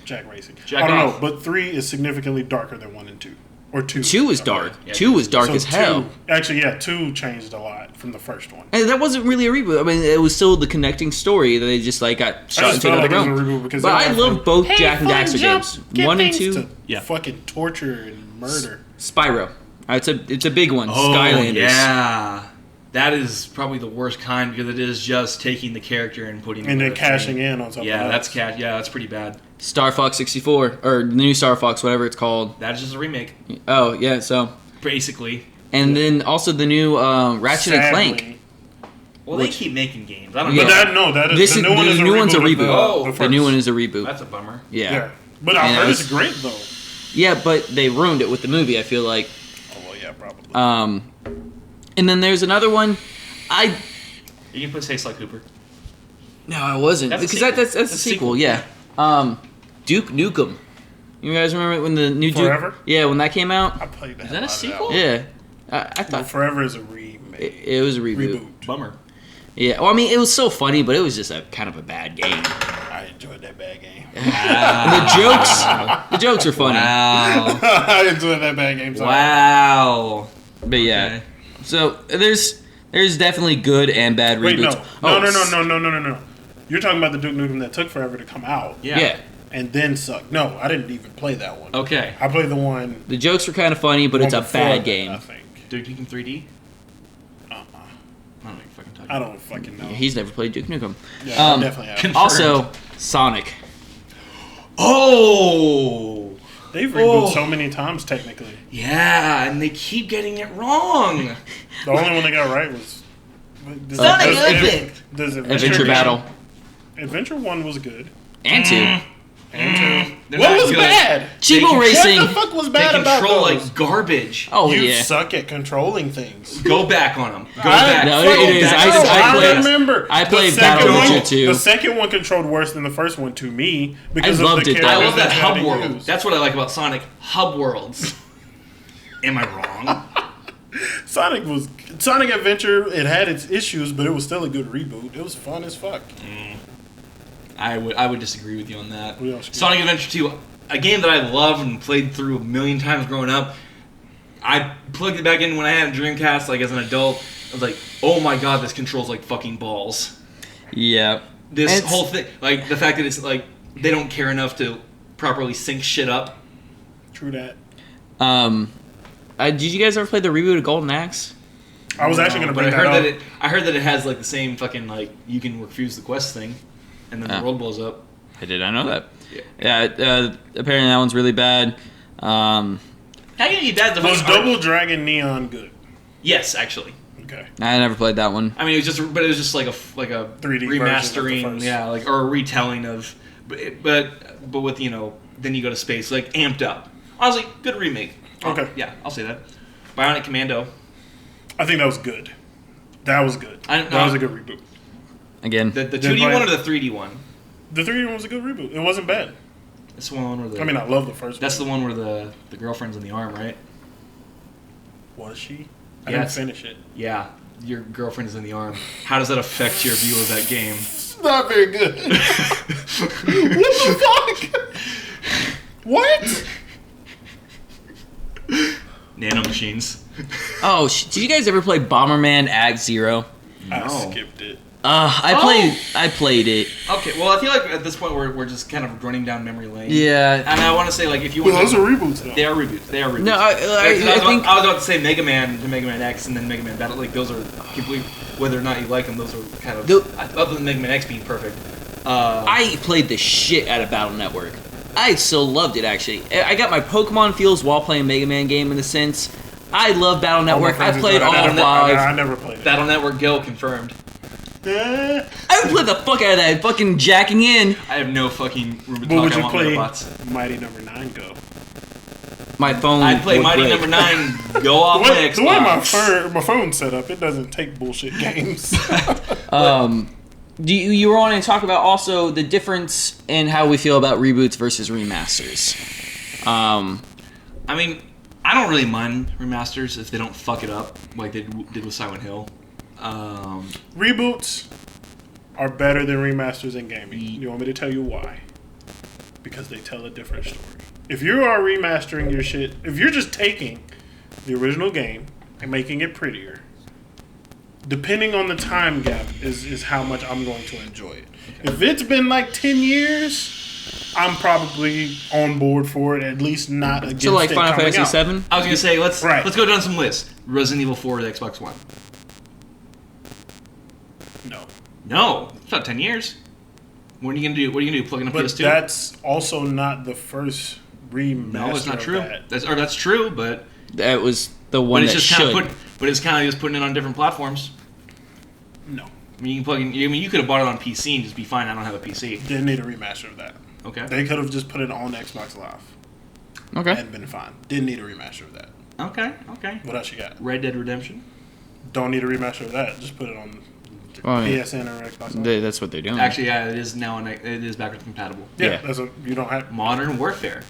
Jack Racing. Jack I don't off. know, but 3 is significantly darker than 1 and 2. Or 2. 2 is dark. Yeah, 2 is dark So as hell. 2 changed a lot from the first one. And that wasn't really a reboot. I mean, it was still the connecting story that they just got shot into another it was a realm. reboot because But I love both Jack and Daxter games. 1 and 2. To fucking torture and murder. Spyro. It's a big one. Oh, Skylanders. yeah. That is probably the worst kind, because it is just taking the character and putting And then cashing in on something else. that's pretty bad. Star Fox 64, or the new Star Fox, whatever it's called. That's just a remake, Oh, yeah, so. basically. And then also the new Ratchet and Clank. Sadly. Well, they keep making games. I don't Yeah. know. But the new one is a reboot. Oh, The new one is a reboot. That's a bummer. Yeah. But I And heard it it's was- great, though. Yeah, but they ruined it with the movie, I feel like. Oh, well, yeah, probably. And then there's another one. You can put Taste Like Hooper. No, I wasn't. That's a Because sequel. that's a sequel, yeah. Duke Nukem. You guys remember when the new Forever? Duke? Yeah, when that came out? I played that. Is that a sequel? Yeah. I thought Forever is a remake. it was a reboot. Bummer. Yeah, well, I mean, it was so funny, but it was just a kind of a bad game. I enjoyed that bad game. The jokes are funny. Wow. I enjoyed that bad game. Sorry. Wow. But yeah, Okay. so there's definitely good and bad Wait, reboots. no. You're talking about the Duke Nukem that took forever to come out Yeah. and then sucked. No, I didn't even play that one. Okay. I played the one. The jokes were kind of funny, but it's a one before bad that, game. I think. Duke Nukem 3D? Uh-uh. I don't even fucking talk I don't fucking know. He's never played Duke Nukem. Yeah, I definitely have. Confirmed. Also, Sonic. Oh! They've rebooted so many times, technically. Yeah, and they keep getting it wrong. The only one they got right was Sonic Epic. Does Adventure Battle. Adventure 1 was good. And 2. And 2. They're What not was good. bad? Cheevo Racing. What the fuck was They bad about control those? like garbage. Oh, You yeah. suck at controlling things. Go back on them. Go I- back. No, Go it is. back. I played- remember. I played The second Battle one- Adventure 2. The second one controlled worse than the first one to me because I of loved the it, though. I characters love that you had hub to world. use. That's what I like about Sonic. Hub worlds. Am I wrong? Sonic Adventure. It had its issues, but it was still a good reboot. It was fun as fuck. I would disagree with you on that. We all screwed. Sonic Adventure 2, a game that I loved and played through a million times growing up. I plugged it back in when I had a Dreamcast, like as an adult. I was like, oh my god, this controls like fucking balls. Yeah. This It's- whole thing, like the fact that it's like they don't care enough to properly sync shit up. True that. Did you guys ever play the reboot of Golden Axe? I was actually going to But bring I heard that up. that I heard that it has like the same fucking like you can refuse the quest thing, and then the Oh. world blows up. I did not know that. Yeah, apparently that one's really bad. How can you be bad? Was Double Dragon Neon good? Yes, actually. Okay. I never played that one. I mean, it was just like a 3D version of the remastering, first. yeah, like or a retelling of, but with then you go to space, like amped up. Honestly, good remake. Okay. Yeah, I'll say that. Bionic Commando. I think that was good. That was good. That was a good reboot. Again, The Didn't 2D play one it. or the 3D one? The 3D one was a good reboot. It wasn't bad. That's the one where the. I mean, I love the first that's one. the one where the girlfriend's in the arm, right? Was she? I Yes. didn't finish it. Yeah, your girlfriend is in the arm. How does that affect your view of that game? It's not very good. What the fuck? What? Nanomachines. oh, did you guys ever play Bomberman Act Zero? I No. skipped it. I played it. Okay, well, I feel like at this point we're just kind of running down memory lane. Yeah. And I want to say, like, if you Well, want those are reboots, though. they are reboots. They are reboots. No, Like, I think I was about to say Mega Man to Mega Man X and then Mega Man Battle. Like, those are complete. Whether or not you like them, those are kind of. Other than Mega Man X being perfect. I played the shit out of Battle Network. I so loved it, actually. I got my Pokemon feels while playing Mega Man game, in a sense. I love Battle All my Network. I friends played do all that. I five. never played it. Battle Network Go confirmed. Eh. I would play the fuck out of that, fucking jacking in. I have no fucking room to What would talk. I you want play? robots. Mighty Number 9 Go. My phone. I'd play would Mighty break. Number 9. Go off my Xbox. The way my phone's set up, it doesn't take bullshit games. Do you were wanting to talk about also the difference in how we feel about reboots versus remasters? I mean, I don't really mind remasters if they don't fuck it up like they did with Silent Hill. Reboots are better than remasters in gaming. You want me to tell you why? Because they tell a different story. If you are remastering your shit, if you're just taking the original game and making it prettier, depending on the time gap is how much I'm going to enjoy it. If it's been like 10 years, I'm probably on board for it, at least not against So like it Final coming Fantasy out. 7? I was gonna say let's go down some lists. Resident Evil 4 to Xbox One. No, it's not 10 years. What are you gonna do? What are you gonna do? Plug in a But PS2? that's also not the first remaster. No, it's not of true. that. That's true, but That was the one it's that just should. it's kind of just putting it on different platforms. No, I mean, you can plug in. I mean, you could have bought it on PC and just be fine. I don't have a PC. didn't need a remaster of that. Okay. They could have just put it on Xbox Live Okay. and been fine. Didn't need a remaster of that. Okay. Okay. What else you got? Red Dead Redemption. Don't need a remaster of that. Just put it on Oh, yeah. PSN or Xbox Live. That's what they're doing. Actually, yeah, it is now. It is backwards compatible. Yeah, you don't have Modern Warfare.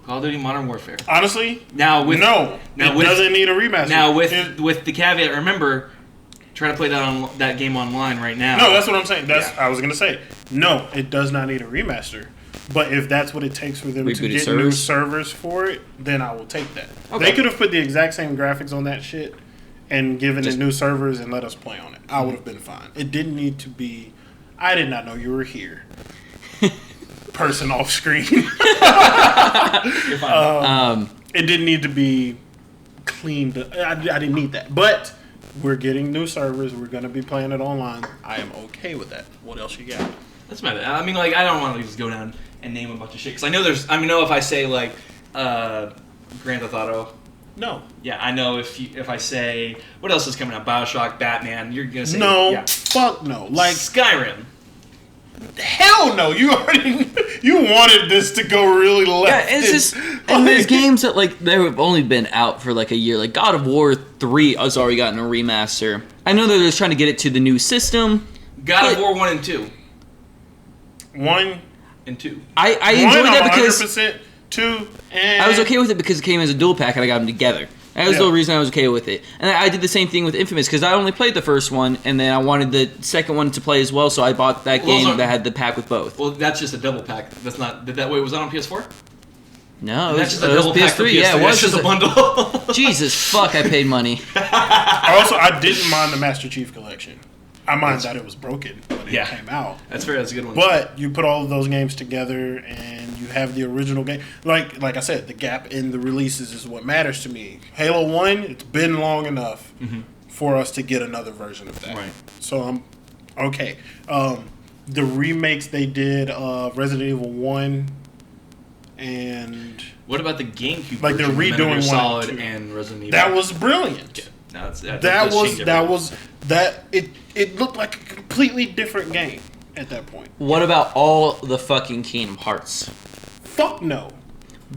Call of Duty Modern Warfare. Honestly, now with it doesn't need a remaster. Now with the caveat, remember, try to play that game online right now. No, that's what I'm saying. I was gonna say, no, it does not need a remaster. But if that's what it takes for them to get new servers for it, then I will take that. Okay. They could have put the exact same graphics on that shit and given it new servers and let us play on it. I would have been fine. It didn't need to be. I did not know you were here. Person off screen. You're fine. It didn't need to be cleaned. I didn't need that. But we're getting new servers. We're going to be playing it online. I am okay with that. What else you got? That's my bad. I mean, like, I don't want to just go down and name a bunch of shit. Because I know if I say, like, Grand Theft Auto. No. Yeah, I know if I say, what else is coming out? BioShock, Batman, you're going to say. No. Yeah. Fuck no. Like Skyrim. Hell no! You wanted this to go really left. Yeah, it's just and there's games that like they've only been out for like a year. Like God of War 3 has already gotten a remaster. I know they're just trying to get it to the new system. God of War 1 and 2. 1 and 2. I enjoyed that because 100%. 2 and I was okay with it because it came as a dual pack and I got them together. That was the reason I was okay with it. And I did the same thing with Infamous because I only played the first one and then I wanted the second one to play as well, so I bought that game that had the pack with both. Well, that's just a double pack. That's not. Did that way was that on PS4? No, that's just a double pack for PS3. Yeah, it was just a bundle. Jesus fuck! I paid money. I didn't mind the Master Chief Collection. I mind that it was broken when it came out. That's fair. That's a good one. But you put all of those games together and you have the original game. Like I said, the gap in the releases is what matters to me. Halo 1, it's been long enough for us to get another version of that. Right. So I'm okay. The remakes they did of Resident Evil 1 and... What about the GameCube like they're redoing Metal Gear Solid 1 and Resident Evil? That was brilliant. Yeah. No, It looked like a completely different game at that point. What about all the fucking Kingdom Hearts? Fuck no.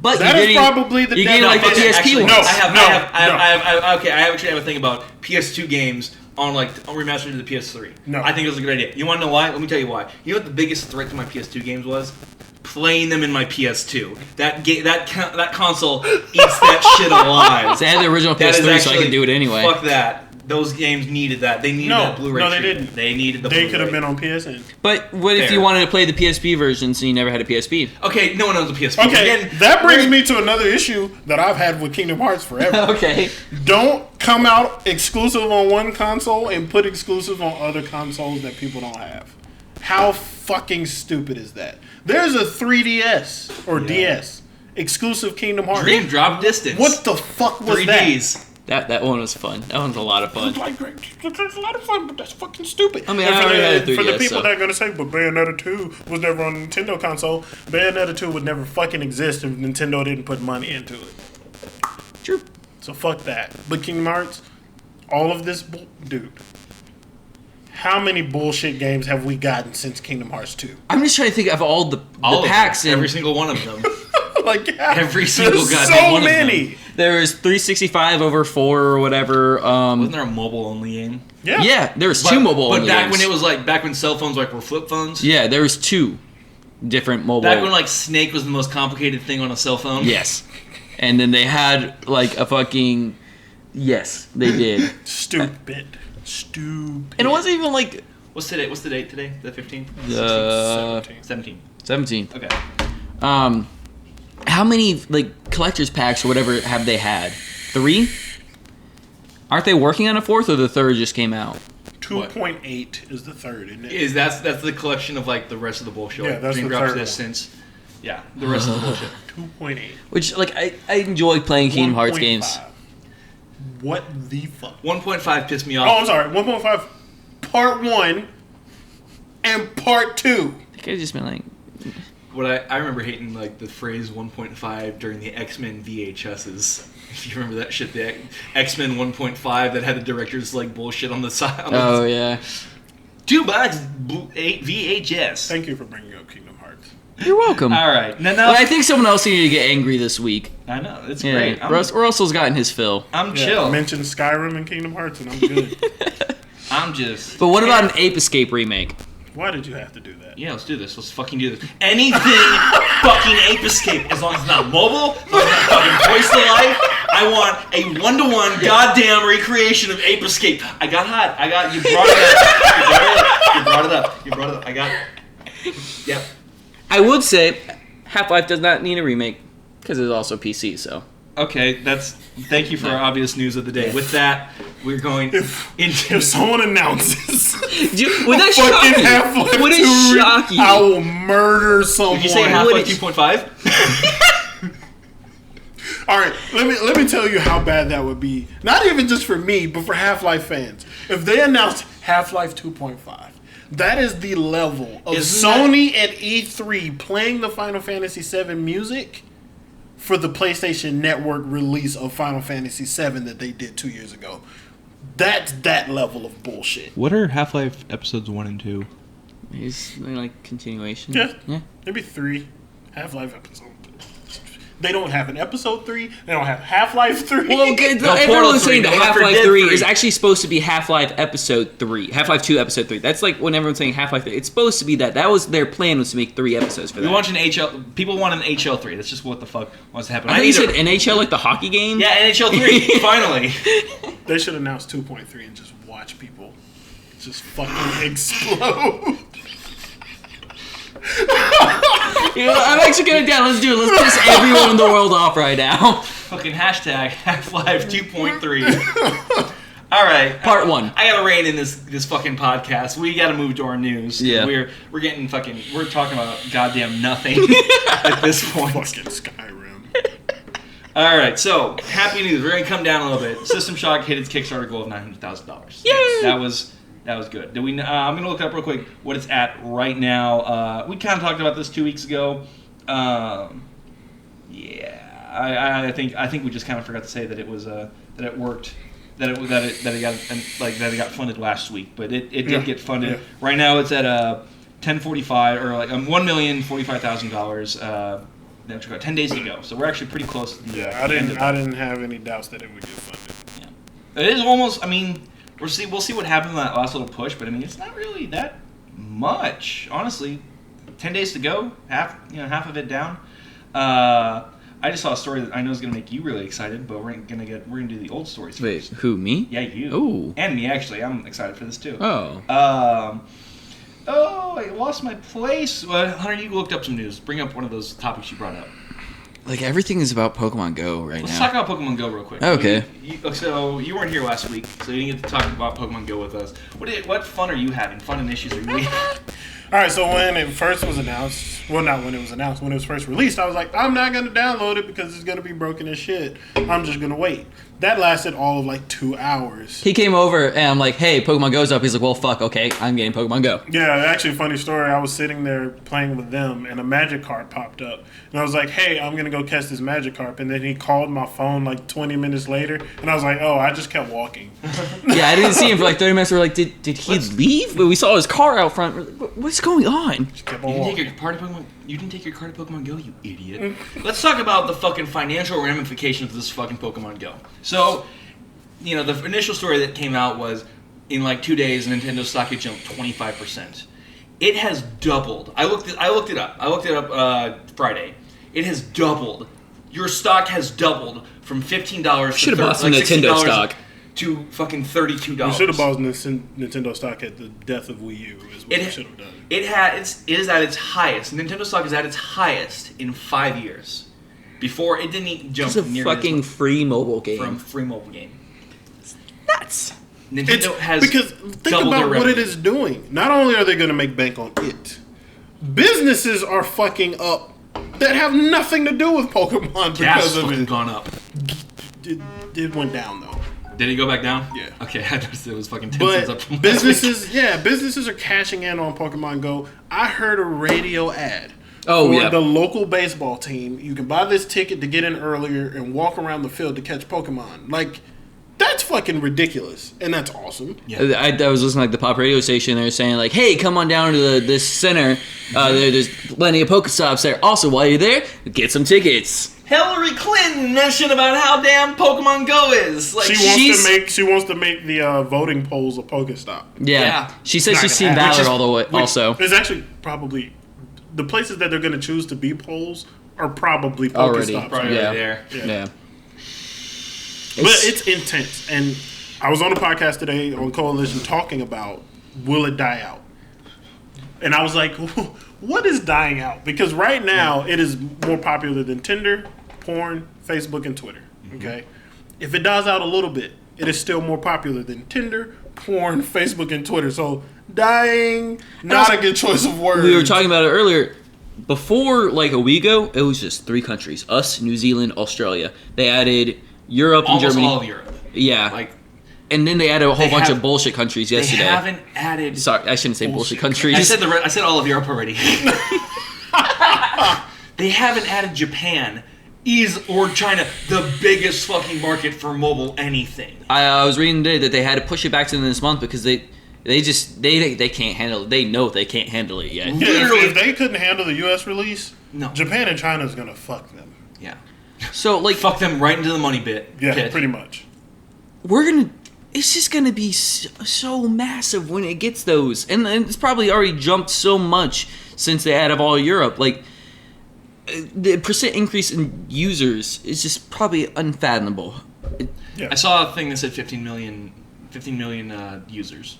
But that is probably the you're getting like the PSP ones. I actually have a thing about PS2 games on remastered to the PS3. No. I think it was a good idea. You want to know why? Let me tell you why. You know what the biggest threat to my PS2 games was? Playing them in my PS2. That console eats that shit alive. So I had the original PS3, so I can do it anyway. Fuck that. Those games needed that. They needed that Blu-ray. No, they didn't. They needed the Blu-ray. They could have been on PSN. But what if you wanted to play the PSP version so you never had a PSP? Okay, no one owns a PSP. Okay, that brings me to another issue that I've had with Kingdom Hearts forever. Okay. Don't come out exclusive on one console and put exclusives on other consoles that people don't have. How fucking stupid is that? There's a 3DS or DS exclusive Kingdom Hearts. Dream Drop Distance. What the fuck was 3Ds. That one was fun. That one's a lot of fun. It's a lot of fun, but that's fucking stupid. I mean, I already had a 3DS, for the people so. that are going to say, but Bayonetta 2 was never on a Nintendo console, Bayonetta 2 would never fucking exist if Nintendo didn't put money into it. True. So fuck that. But Kingdom Hearts, all of this, dude. How many bullshit games have we gotten since Kingdom Hearts 2? I'm just trying to think of all the packs. Every single one of them. Every single goddamn so one many. of them. There was 365 over 4 or whatever. Wasn't there a mobile only game? Yeah, there was 2 mobile only games. But back when it was back when cell phones were flip phones? Yeah, there was 2 different mobile. Back when Snake was the most complicated thing on a cell phone? Yes. And then they had a fucking... Yes, they did. Stupid. And it wasn't even What's today? What's the date today? The 15th? 17. 17. Okay. How many collector's packs or whatever have they had? 3? Aren't they working on a 4th, or the 3rd just came out? 2.8 is the 3rd, isn't it? That's the collection of the rest of the bullshit. Yeah, that's the 3rd since. Yeah, the rest of the bullshit. 2.8. Which I enjoy playing Kingdom Hearts games. What the fuck? 1.5 pissed me off. Oh, I'm sorry. 1.5 Part 1 and Part 2. I think I just been What I remember hating the phrase 1.5 during the X-Men VHSs. If you remember that shit, the X-Men 1.5 that had the director's bullshit on the side. Yeah. 2 box 8 VHS. Thank you for bringing up Kingdom Hearts. You're welcome. All right. Now, I think someone else needed to get angry this week. I know. It's great. Russell's gotten his fill. I'm chill. Mention Skyrim and Kingdom Hearts and I'm good. I'm just. But what about an Ape Escape remake? Why did you have to do that? Yeah, let's do this. Let's fucking do this. Anything fucking Ape Escape, as long as it's not mobile, as long as it's not fucking Toys to Life. I want a 1-to-1 goddamn recreation of Ape Escape. I got hot. You brought it up. You brought it up. I got it. Yep. I would say Half-Life does not need a remake because it's also PC, so. Okay, thank you for our obvious news of the day. With that, we're going If someone announces would that shock fucking you? Half-Life Would it 2, shock you? I will murder someone. Did you say Half-Life 2.5? All right, let me tell you how bad that would be. Not even just for me, but for Half-Life fans. If they announced Half-Life 2.5, that is the level of Sony at E3 playing the Final Fantasy VII music for the PlayStation Network release of Final Fantasy VII that they did 2 years ago. That's that level of bullshit. What are Half-Life episodes 1 and 2? It's like continuation. Yeah. Maybe 3 Half-Life episodes. They don't have an episode 3. They don't have Half-Life 3. Well, everyone's saying that Half-Life 3 is actually supposed to be Half-Life Episode 3. Half-Life 2 Episode 3. That's like when everyone's saying Half-Life 3. It's supposed to be that. That was their plan, was to make 3 episodes for that. We want an HL. People want an HL3. That's just what the fuck wants to happen. I thought you said NHL like the hockey game? Yeah, NHL3. Finally. They should announce 2.3 and just watch people just fucking explode. You know, I'm actually going down. Let's do it. Let's piss everyone in the world off right now. Fucking hashtag Half-Life 2.3. All right. Part 1. I gotta rein in this fucking podcast. We gotta move to our news. Yeah. We're getting fucking. We're talking about goddamn nothing at this point. Fucking Skyrim. All right. So happy news. We're gonna come down a little bit. System Shock hit its Kickstarter goal of $900,000. Yay! That was good. Did we? I'm gonna look up real quick what it's at right now. We kind of talked about this 2 weeks ago. Yeah, I think we just kind of forgot to say that it was that it worked, that it got funded last week, but it did get funded. Yeah. Right now it's at 1045 or like $1,045,000. 10 days to go, so we're actually pretty close to the I didn't have any doubts that it would get funded. Yeah, it is almost. I mean. We'll see what happens in that last little push, but I mean, it's not really that much, honestly. 10 days to go, half of it down. I just saw a story that I know is gonna make you really excited, but we're gonna do the old stories first. Wait, who, me? Yeah, you. Ooh. And me, actually. I'm excited for this too. Oh. I lost my place. Hunter, you looked up some news. Bring up one of those topics you brought up. Like, everything is about Pokemon Go right Let's now. talk about Pokemon Go real quick. Okay. So you weren't here last week, so you didn't get to talk about Pokemon Go with us. What fun are you having? Fun and issues are you having? All right, so when it first was announced, well, not when it was announced, when it was first released, I was like, I'm not going to download it because it's going to be broken as shit. I'm just going to wait. That lasted all of like 2 hours. He came over and I'm like, hey, Pokemon Go's up. He's like, well, fuck, okay, I'm getting Pokemon Go. Yeah, actually, funny story. I was sitting there playing with them and a Magikarp popped up. And I was like, hey, I'm going to go catch this Magikarp. And then he called my phone like 20 minutes later. And I was like, oh, I just kept walking. Yeah, I didn't see him for like 30 minutes. We're like, did he leave? But we saw his car out front. We're like, what's going on? Just kept on walking. You didn't take your card to Pokemon Go, you idiot. Let's talk about the fucking financial ramifications of this fucking Pokemon Go. So, you know, the initial story that came out was in like 2 days, Nintendo stock had jumped 25%. It has doubled. I looked it up Friday. It has doubled. Your stock has doubled from $15 Should have bought some Nintendo stock. To fucking $32. You should have bought Nintendo stock at the death of Wii U is what you should have done. It is at its highest. Nintendo stock is at its highest in 5 years. Before, it didn't even jump nearly. It's a fucking free mobile game. From free mobile game. Nuts. Nintendo has because think about what it is doing. Not only are they going to make bank on it, businesses are fucking up that have nothing to do with Pokemon because of it. Gone up. It went down though. Did it go back down? Yeah. Okay, I noticed it was fucking 10 cents up from businesses are cashing in on Pokemon Go. I heard a radio ad. For the local baseball team. You can buy this ticket to get in earlier and walk around the field to catch Pokemon. Like, that's fucking ridiculous. And that's awesome. Yeah. I was listening to like the pop radio station. They were saying like, hey, come on down to this center. There's plenty of Pokestops there. Also, while you're there, get some tickets. Hillary Clinton mentioned about how damn Pokemon Go is. Like, She wants to make the voting polls a Pokestop. Yeah. She said Not she's gonna seen happen. Valor all the way. Also, It's actually probably the places that they're going to choose to be polls are probably already. Pokestops. Probably Yeah. there. Yeah. But it's intense. And I was on a podcast today on Coalition talking about will it die out? And I was like, what is dying out? Because right now it is more popular than Tinder, porn, Facebook, and Twitter. Okay? If it dies out a little bit, it is still more popular than Tinder, porn, Facebook, and Twitter. So dying, not a good choice of words. We were talking about it earlier. Before, like a week ago, it was just 3 countries: us, New Zealand, Australia. They added Europe and Almost Germany. all of Europe. Yeah. Like, And then they added a whole They bunch have- of bullshit countries yesterday. they haven't added. Sorry, I shouldn't say bullshit Bullshit. countries. I said all of Europe already. They haven't added Japan, or China, the biggest fucking market for mobile anything. I was reading today that they had to push it back to this month because they can't handle it. They know they can't handle it yet. Yeah, Literally- if they couldn't handle the U.S. release, No. Japan and China is going to fuck them. Yeah. So like Fuck them right into the money pit. Yeah, pretty much. it's just gonna be so massive when it gets those, and it's probably already jumped so much since they added all Europe. Like the percent increase in users is just probably unfathomable. Yeah. I saw a thing that said 15 million users.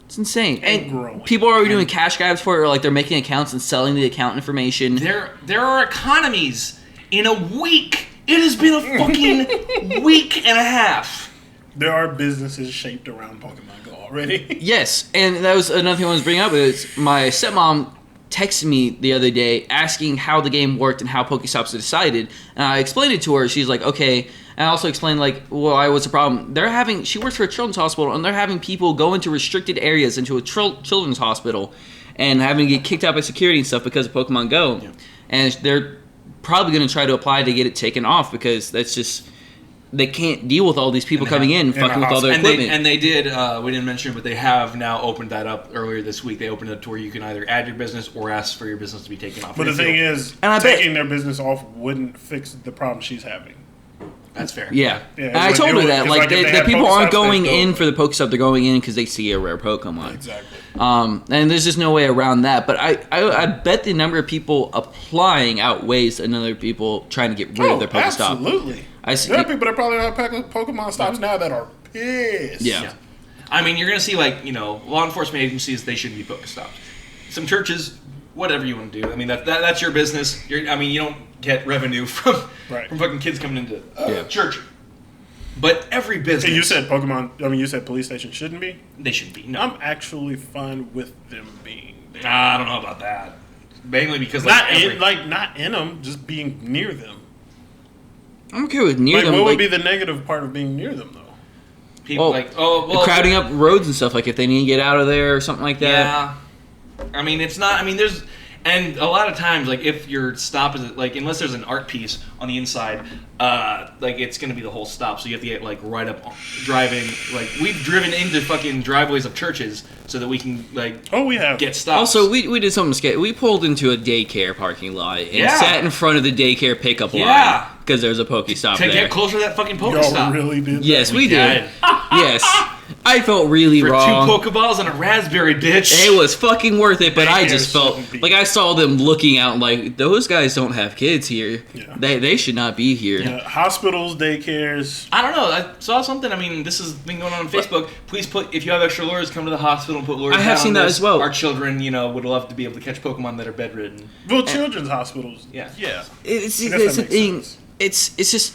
It's insane, And growing. people are already doing cash grabs for it, or like they're making accounts and selling the account information. There are economies in a week. It has been a fucking week and a half. There are businesses shaped around Pokemon Go already. Yes, and that was another thing I was bringing up. Is my stepmom texted me the other day asking how the game worked and how Pokestops are decided, and I explained it to her. She's like, okay. And I also explained like, why what's the problem? She works for a children's hospital, and they're having people go into restricted areas into a children's hospital, and having to get kicked out by security and stuff because of Pokemon Go, and they're probably going to try to apply to get it taken off because that's just. They can't deal with all these people coming in and fucking with all their equipment. And they did, we didn't mention it, but they have now opened that up earlier this week. They opened it to where you can either add your business or ask for your business to be taken off. But the thing is, And I bet- taking their business off wouldn't fix the problem she's having. That's fair. Yeah. Yeah, And I it told would- her that. 'cause, Like, like, if they the had people aren't Pokestops, going they'd go in with for the Pokestop. They're going in because they see a rare Pokemon. Exactly. And there's just no way around that. But I bet the number of people applying outweighs the number of people trying to get rid of their Pokestop. Absolutely. There are people that probably have Pokemon stops now that are pissed. Yeah. I mean, you're going to see, like, law enforcement agencies, they shouldn't be Pokestops. Some churches, whatever you want to do. I mean, that's your business. You don't get revenue from fucking kids coming into church. But every business... And you said police stations shouldn't be? They shouldn't be, no. I'm actually fine with them being there. I don't know about that. Mainly because, Not in them, just being near them. I'm okay with near them. What would like, be the negative part of being near them, though? people crowding up roads and stuff, like if they need to get out of there or something like that. Yeah. I mean, it's not... I mean, there's... And a lot of times, like, if your stop is, like, unless there's an art piece on the inside, like, it's going to be the whole stop. So you have to get, like, right up driving. Like, we've driven into fucking driveways of churches so that we can, like, we have. get stops. Also, we did something scary. We pulled into a daycare parking lot and sat in front of the daycare pickup line because there's a Pokestop to there. get closer to that fucking Y'all Pokestop. really did that? Yes, we did. did. Yes. I felt really For wrong. 2 Pokeballs and a raspberry, bitch. It was fucking worth it, but I Daycare just felt shouldn't be. like I saw them looking out like those guys don't have kids here. Yeah. They should not be here. Yeah, hospitals, daycares. I don't know. I saw something. I mean, this has been going on Facebook. Please if you have extra lures, come to the hospital and put lures I have down seen on that this. as well. Our children, would love to be able to catch Pokemon that are bedridden. Well, children's hospitals. Yeah. Yeah. It's I guess it's that the thing. makes sense. It's just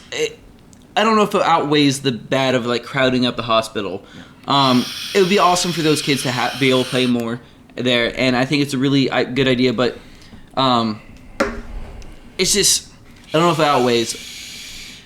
I don't know if it outweighs the bad of like crowding up the hospital. It would be awesome for those kids to be able to play more there, and I think it's a really good idea. But it's just I don't know if it outweighs.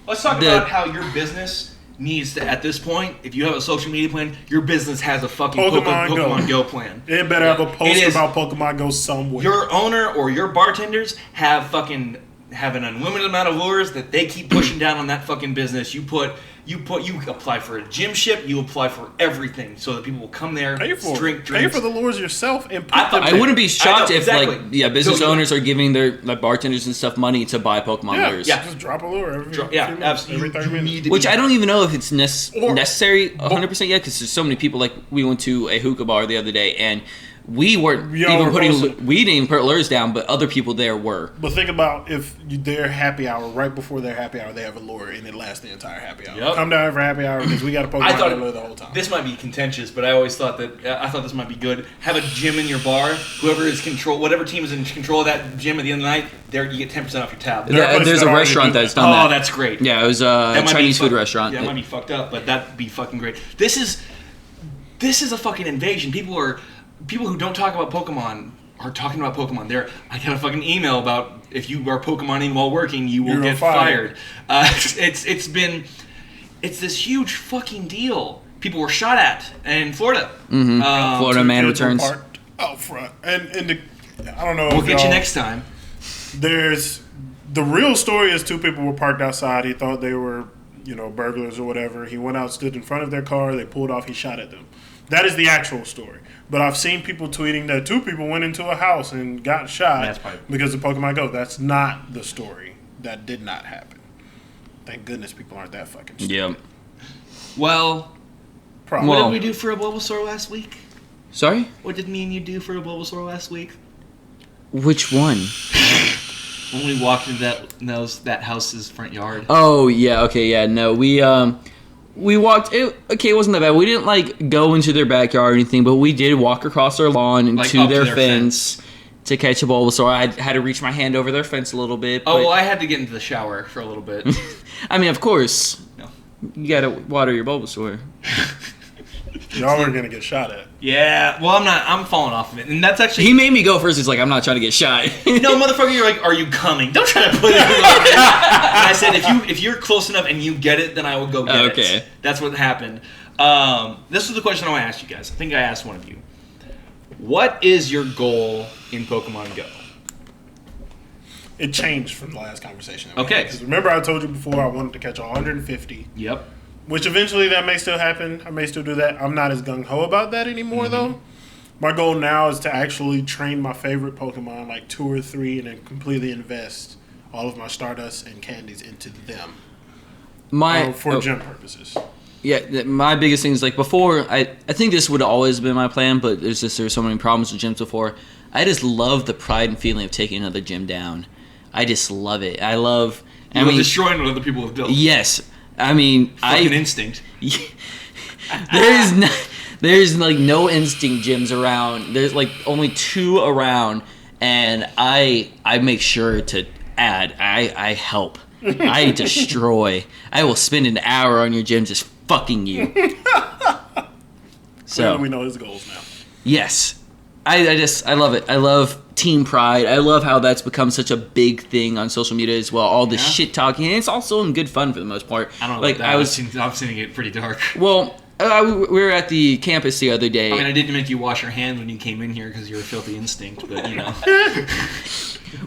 Let's talk about how your business needs to, at this point, if you have a social media plan, your business has a fucking Pokemon Go plan. It better have a post It is- about Pokemon Go somewhere. Your owner or your bartenders have fucking have an unlimited amount of lures that they keep pushing down on that fucking business. You apply for a gym ship, you apply for everything so that people will come there, drink drinks. Pay for the lures yourself and put I wouldn't be shocked if exactly. business owners are giving their bartenders and stuff money to buy Pokemon lures. Yeah, just drop a lure every absolutely. every 30 minutes. Which I don't even know if it's necessary 100% yet, because there's so many people. Like, we went to a hookah bar the other day, and we weren't we didn't even put lures down, but other people there were. But think about if their happy hour, right before their happy hour, they have a lure and it lasts the entire happy hour. Yep. Come down for happy hour because we got a Pokemon lure the whole time. This might be contentious, but I always thought this might be good. Have a gym in your bar. Whatever team is in control of that gym at the end of the night, there you get 10% off your tab. Yeah, there's a restaurant that's done that. Oh, that's great. Yeah, it was a Chinese food restaurant. Yeah, it might be fucked up, but that'd be fucking great. This is a fucking invasion. People who don't talk about Pokemon are talking about Pokemon. I got a fucking email about if you are Pokemoning while working, you will get fired. It's this huge fucking deal. People were shot at in Florida. Mm-hmm. Florida man returns out front, and I don't know. We'll get you next time. There's the real story is 2 people were parked outside. He thought they were burglars or whatever. He went out, stood in front of their car. They pulled off. He shot at them. That is the actual story. But I've seen people tweeting that 2 people went into a house and got shot because of Pokemon Go. That's not the story. That did not happen. Thank goodness people aren't that fucking stupid. Yeah. Well, what did we do for a Bulbasaur last week? Sorry? What did me and you do for a Bulbasaur last week? Which one? When we walked into that house's front yard. Oh, yeah. Okay, yeah. No, we walked. It wasn't that bad. We didn't go into their backyard or anything, but we did walk across their lawn and to their fence to catch a Bulbasaur. I had to reach my hand over their fence a little bit. Oh, well, I had to get into the shower for a little bit. I mean, of course. No. You gotta water your Bulbasaur. Y'all are gonna get shot at. Yeah. Well, I'm not. I'm falling off of it, and that's actually. He made me go first. He's like, I'm not trying to get shot. No, motherfucker, you're like, are you coming? Don't try to put it on me. And I said, if you're close enough and you get it, then I will go get it. Okay. That's what happened. This was the question I want to ask you guys. I think I asked one of you. What is your goal in Pokemon Go? It changed from the last conversation. Okay. Because remember I told you before I wanted to catch 150. Yep. Which eventually that may still happen. I may still do that. I'm not as gung-ho about that anymore, though. My goal now is to actually train my favorite Pokemon, like 2 or 3, and then completely invest all of my Stardust and candies into them. For gym purposes. Yeah, my biggest thing is, before, I think this would have always been my plan, but there's so many problems with gyms before. I just love the pride and feeling of taking another gym down. I just love it. I love destroying what other people have built. Yes. I mean, fucking instinct. There's no instinct gyms around. There's only 2 around, and I make sure to add. I help. I destroy. I will spend an hour on your gym just fucking you. So we know his goals now. Yes. I love it. I love team pride. I love how that's become such a big thing on social media as well. All the shit talking, and it's also in good fun for the most part. I don't know. I'm seeing it pretty dark. Well, we were at the campus the other day. I mean, I didn't make you wash your hands when you came in here because you're a filthy instinct, but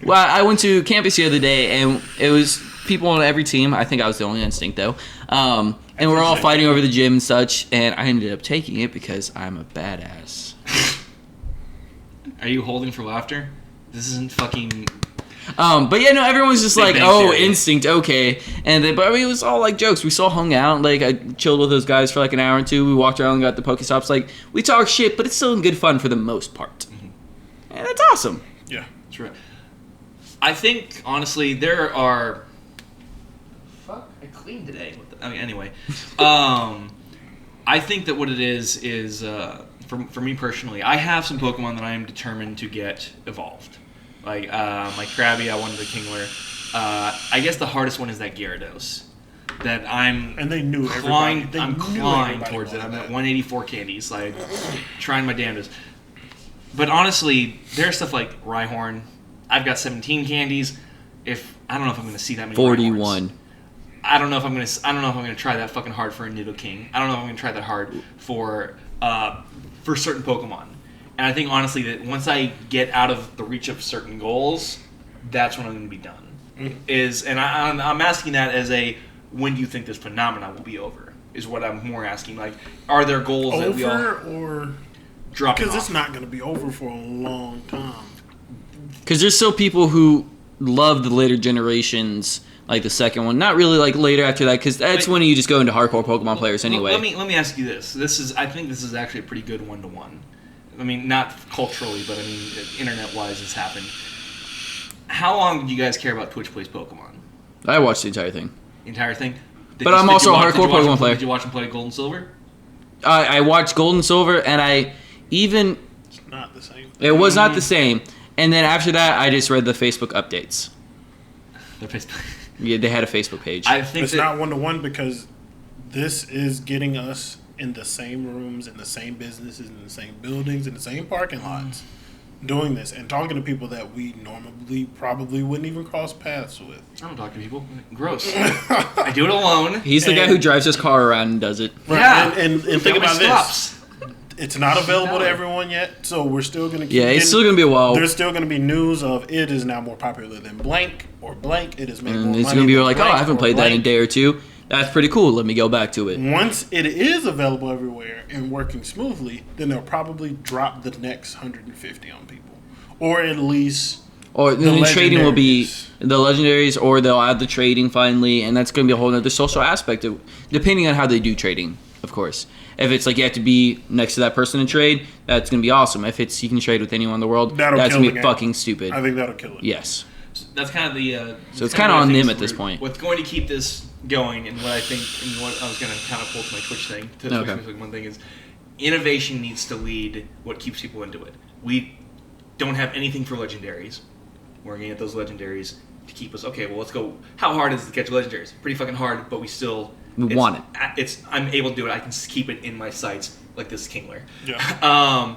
Well, I went to campus the other day, and it was people on every team. I think I was the only instinct though. And we're all fighting over the gym and such, and I ended up taking it because I'm a badass. Are you holding for laughter? This isn't fucking... But yeah, no, everyone's just like, oh, theory. instinct, okay. But I mean, it was all jokes. We still hung out. I chilled with those guys for an hour or 2. We walked around and got the Pokestops. We talk shit, but it's still in good fun for the most part. Mm-hmm. And that's awesome. Yeah. That's right. I think, honestly, there are... Fuck, I cleaned today. Anyway. I think that what it is... For me personally, I have some Pokemon that I am determined to get evolved. My Krabby, I wanted the Kingler. I guess the hardest one is that Gyarados. That I'm and they knew clawing, everybody. I'm clawing towards it. I'm at 184 candies, trying my damnedest. But honestly, there's stuff like Rhyhorn. I've got 17 candies. I don't know if I'm going to see that many. 41. Rhyhorns. I don't know if I'm gonna try that fucking hard for a Nidoking. I don't know if I'm gonna try that hard for certain Pokemon. And I think honestly that once I get out of the reach of certain goals, that's when I'm gonna be done. is, and I'm asking that as a, when do you think this phenomenon will be over? Is what I'm more asking. Like, are there goals that we all or drop? Because it's not going to be over for a long time. Because there's still people who love the later generations, like the second one. Not really like later after that, because that's when you just go into hardcore Pokemon players anyway. Let me ask you this. I think this is actually a pretty good one-to-one. I mean, not culturally, but I mean, internet-wise, it's happened. How long did you guys care about Twitch Plays Pokemon? I watched the entire thing. The entire thing? But I'm also a hardcore Pokemon player. Did you watch him play Gold and Silver? I watched Gold and Silver, and It's not the same. It was not the same. And then after that, I just read the Facebook updates. The Facebook. Yeah, they had a Facebook page. I think it's not one-to-one because this is getting us in the same rooms, in the same businesses, in the same buildings, in the same parking lots, doing this and talking to people that we normally probably wouldn't even cross paths with. I don't talk to people. Gross. I do it alone. He's the guy who drives his car around and does it. Right. Yeah. And think about this. It's not available to everyone yet, so we're still going to keep it's still going to be a while. There's still going to be news of it is now more popular than blank or blank. It is made more money. It's going to be like, than I haven't played that in a blank. day or two. That's pretty cool. Let me go back to it. Once it is available everywhere and working smoothly, then they'll probably drop the next 150 on people. Or at least... Or the trading will be the legendaries, or they'll add the trading finally, and that's going to be a whole other social aspect, depending on how they do trading, of course. If it's like you have to be next to that person and trade, that's going to be awesome. If it's you can trade with anyone in the world, that's going to be fucking stupid. I think that'll kill it. Yes. So that's kind of the... so it's kind of on them at this point. What's going to keep this going, and what I think, and what I was going to kind of pull to my Twitch thing, one thing is, innovation needs to lead what keeps people into it. We don't have anything for legendaries. We're going to get those legendaries to keep us. Okay, well, let's go. How hard is it to catch legendaries? Pretty fucking hard, but we want it. I'm able to do it. I can keep it in my sights like this Kingler. Yeah.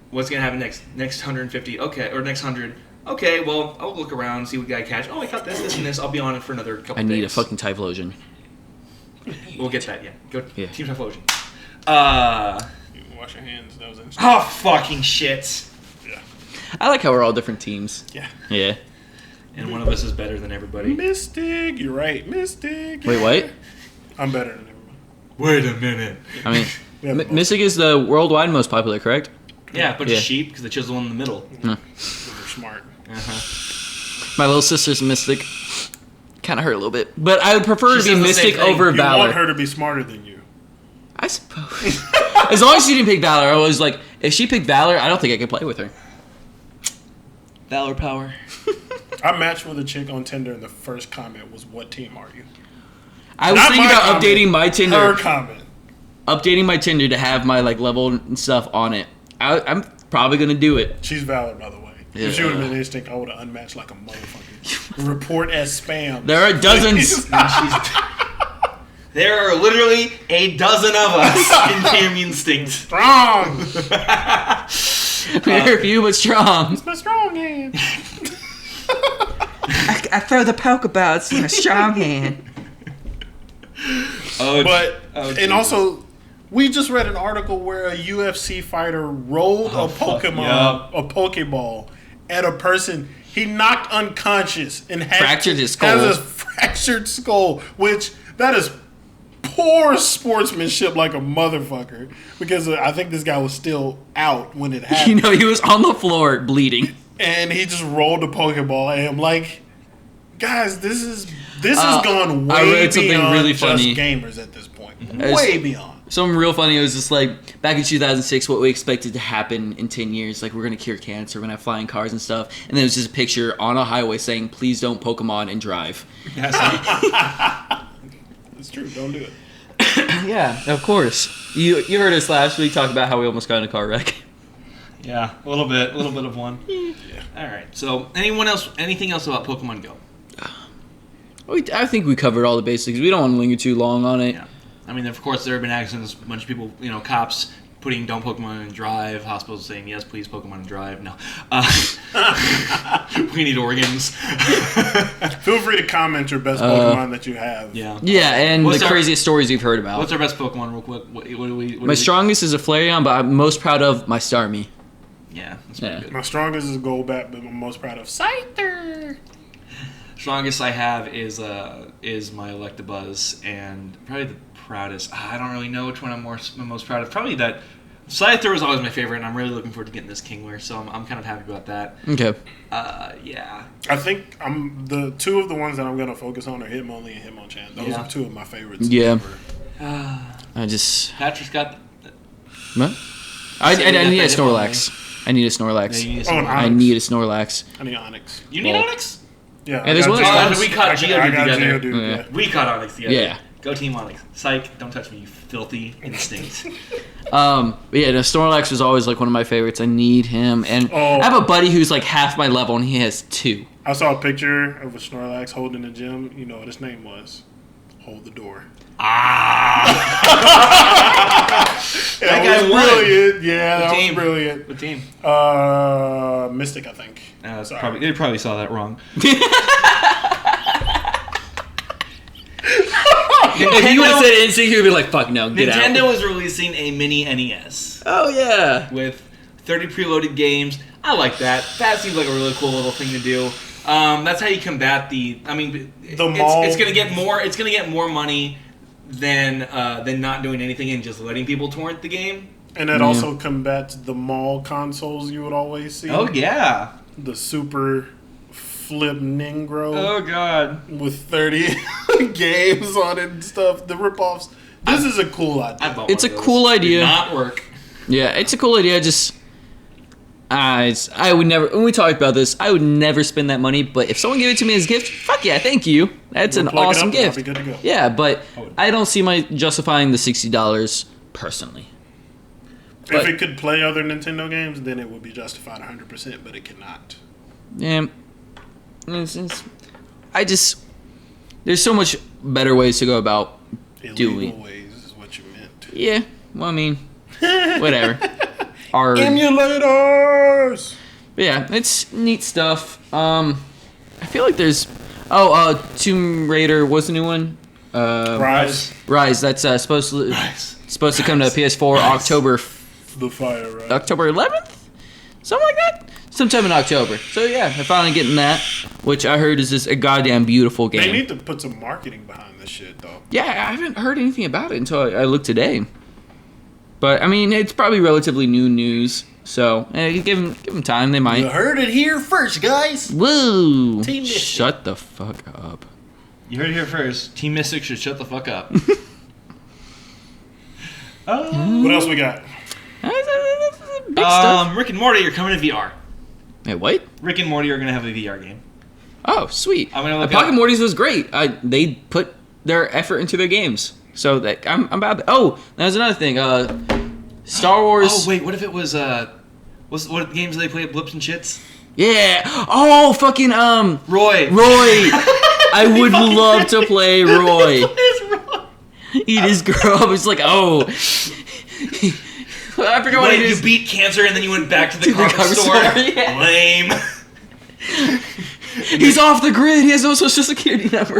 What's going to happen next? Next 150. Okay, or next 100. Okay, well, I'll look around, see what guy catch. Oh, I caught this, and this. I'll be on it for another couple days. I need a fucking Typhlosion. We'll get that, yeah. Go Team Typhlosion. You can wash your hands. That was interesting. Oh, fucking shit. Yeah. I like how we're all different teams. Yeah. Yeah. And one of us is better than everybody. Mystic. You're right. Mystic. Wait, what? I'm better than everybody. Wait a minute. I mean, Mystic is the worldwide most popular, correct? Yeah, but it's sheep, because they chose the one in the middle. They're smart. My little sister's Mystic. Kind of hurt a little bit. But I would prefer to be Mystic over Valor. You want her to be smarter than you. I suppose. As long as she didn't pick Valor, I was like, if she picked Valor, I don't think I could play with her. Valor power. I matched with a chick on Tinder, and the first comment was, "What team are you?" I was thinking about updating my Tinder. Her comment. Updating my Tinder to have my like level and stuff on it. I'm probably gonna do it. She's Valor, by the way. Yeah. If she would have been Instinct, I would have unmatched like a motherfucker. Report as spam. There are dozens. There are literally a dozen of us in Team Instinct. Strong. Very few but strong. It's my strong hand. I throw the Pokeballs in a strong hand. And also, we just read an article where a UFC fighter rolled a Pokeball at a person. He knocked unconscious and fractured his skull. Has a fractured skull, which that is poor sportsmanship like a motherfucker. Because I think this guy was still out when it happened. He was on the floor bleeding, and he just rolled a Pokeball at him. Like, guys, this is gone way beyond really just funny. Gamers at this point. Mm-hmm. Way beyond. Something real funny. It was just like back in 2006, what we expected to happen in 10 years. Like, we're going to cure cancer, we're going to have flying cars and stuff. And then it was just a picture on a highway saying, please don't Pokemon and drive. It's true. Don't do it. Yeah, of course. You heard us last week talk about how we almost got in a car wreck. Yeah, a little bit of one. Yeah. All right. So, anything else about Pokemon Go? I think we covered all the basics. We don't want to linger too long on it. Yeah. I mean, of course, there have been accidents. A bunch of people, cops putting "Don't Pokemon and Drive." Hospitals saying, "Yes, please, Pokemon and Drive." No, we need organs. Feel free to comment your best Pokemon that you have. Yeah, and the craziest stories you've heard about. What's our best Pokemon, real quick? What do we? My strongest is a Flareon, but I'm most proud of my Starmie. Yeah, that's pretty good. My strongest is Golbat, but I'm most proud of Scyther. Strongest I have is my Electabuzz, and probably the proudest. I don't really know which one I'm most proud of. Probably that. Scyther was always my favorite, and I'm really looking forward to getting this Kingler, so I'm kind of happy about that. Okay. Yeah. I think the two of the ones that I'm going to focus on are Hitmonlee and Hitmonchan. Those are two of my favorites. Yeah. Ever. Patrick's got. What? I need a Snorlax. I need a Snorlax. I need a Snorlax. I need Onyx. You need Onyx? Yeah. There's one that's we caught Geodude together. Geodude, yeah. We caught Onyx together. Yeah. Go Team Onyx. Psych, don't touch me, you filthy instinct. But yeah, no, Snorlax was always like one of my favorites. I need him, and I have a buddy who's like half my level, and he has 2. I saw a picture of a Snorlax holding the gym. You know what his name was? Hold the door. That guy was won. Brilliant. Yeah, that team? was brilliant. What team? Mystic, I think. They probably saw that wrong. If you would have said Instinct, you'd be like, "Fuck no, get out." Nintendo is releasing a mini NES Oh yeah. with 30 preloaded games. I like that. That seems like a really cool little thing to do. That's how you combat the. I mean, it's going to get more. It's going to get more money than not doing anything and just letting people torrent the game. And that also combats the mall consoles you would always see. Oh yeah. The Super Flip Ningro. Oh god. With 30 games on it and stuff. The ripoffs. This is a cool idea. It's a cool idea. Did not work. Yeah, it's a cool idea. Just I would never. When we talked about this, I would never spend that money. But if someone gave it to me as a gift, fuck yeah, thank you. That's an awesome gift. I'll be good to go. Yeah, but I don't see my justifying the $60 personally. If it could play other Nintendo games, then it would be justified 100%, but it cannot. Yeah. There's so much better ways to go about Illegal ways is what you meant. Yeah. Well, I mean, whatever. Emulators! But yeah, it's neat stuff. I feel like there's... Tomb Raider, what's the new one? Rise. That's supposed to come to PS4 October... The Fire Rise. October 11th? Something like that? Sometime in October. So yeah, I'm finally getting that, which I heard is just a goddamn beautiful game. They need to put some marketing behind this shit, though. Yeah, I haven't heard anything about it until I looked today. But, I mean, it's probably relatively new news, so give them time, they might. You heard it here first, guys! Woo! Team Mystic. Shut the fuck up. You heard it here first. Team Mystic should shut the fuck up. What else we got? Big stuff. Rick and Morty are coming to VR. Hey, what? Rick and Morty are going to have a VR game. Oh, sweet. I'm gonna look Pocket up. Morty's was great. They put their effort into their games. So that I'm about. Oh, there's another thing. Star Wars. Oh wait, what if it was what games do they play at Blips and Shits? Yeah. Oh, fucking Roy. I would love to play Roy. He just grew up. It's like, oh. I forgot what he You did. beat cancer and then you went back to the car cover store. yeah. Lame. He's off the grid. He has no social security number.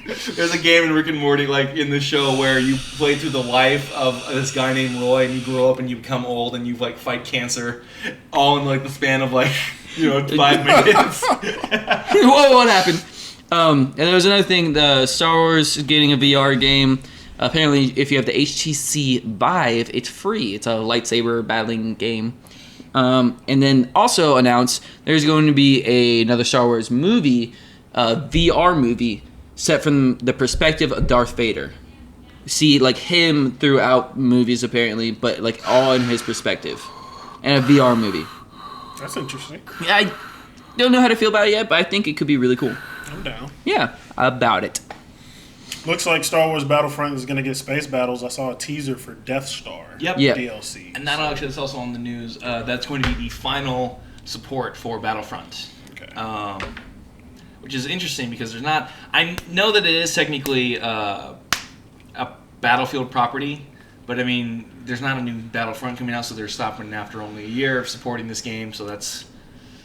There's a game in Rick and Morty, like in the show, where you play through the life of this guy named Roy, and you grow up and you become old, and you like fight cancer, all in like the span of like 5 minutes. Whoa, what happened? And there was another thing. The Star Wars is getting a VR game. Apparently, if you have the HTC Vive, it's free. It's a lightsaber battling game. And then also announced there's going to be another Star Wars movie, VR movie, set from the perspective of Darth Vader. See, like him throughout movies apparently, but like all in his perspective. And a VR movie. That's interesting. Yeah, I don't know how to feel about it yet, but I think it could be really cool. I'm down. Yeah, about it. Looks like Star Wars Battlefront is going to get space battles. I saw a teaser for Death Star. Yep. Yeah. DLC. And that actually is also on the news. That's going to be the final support for Battlefront. Okay. Which is interesting because there's not... I know that it is technically a Battlefield property, but I mean, there's not a new Battlefront coming out, so they're stopping after only a year of supporting this game, so that's...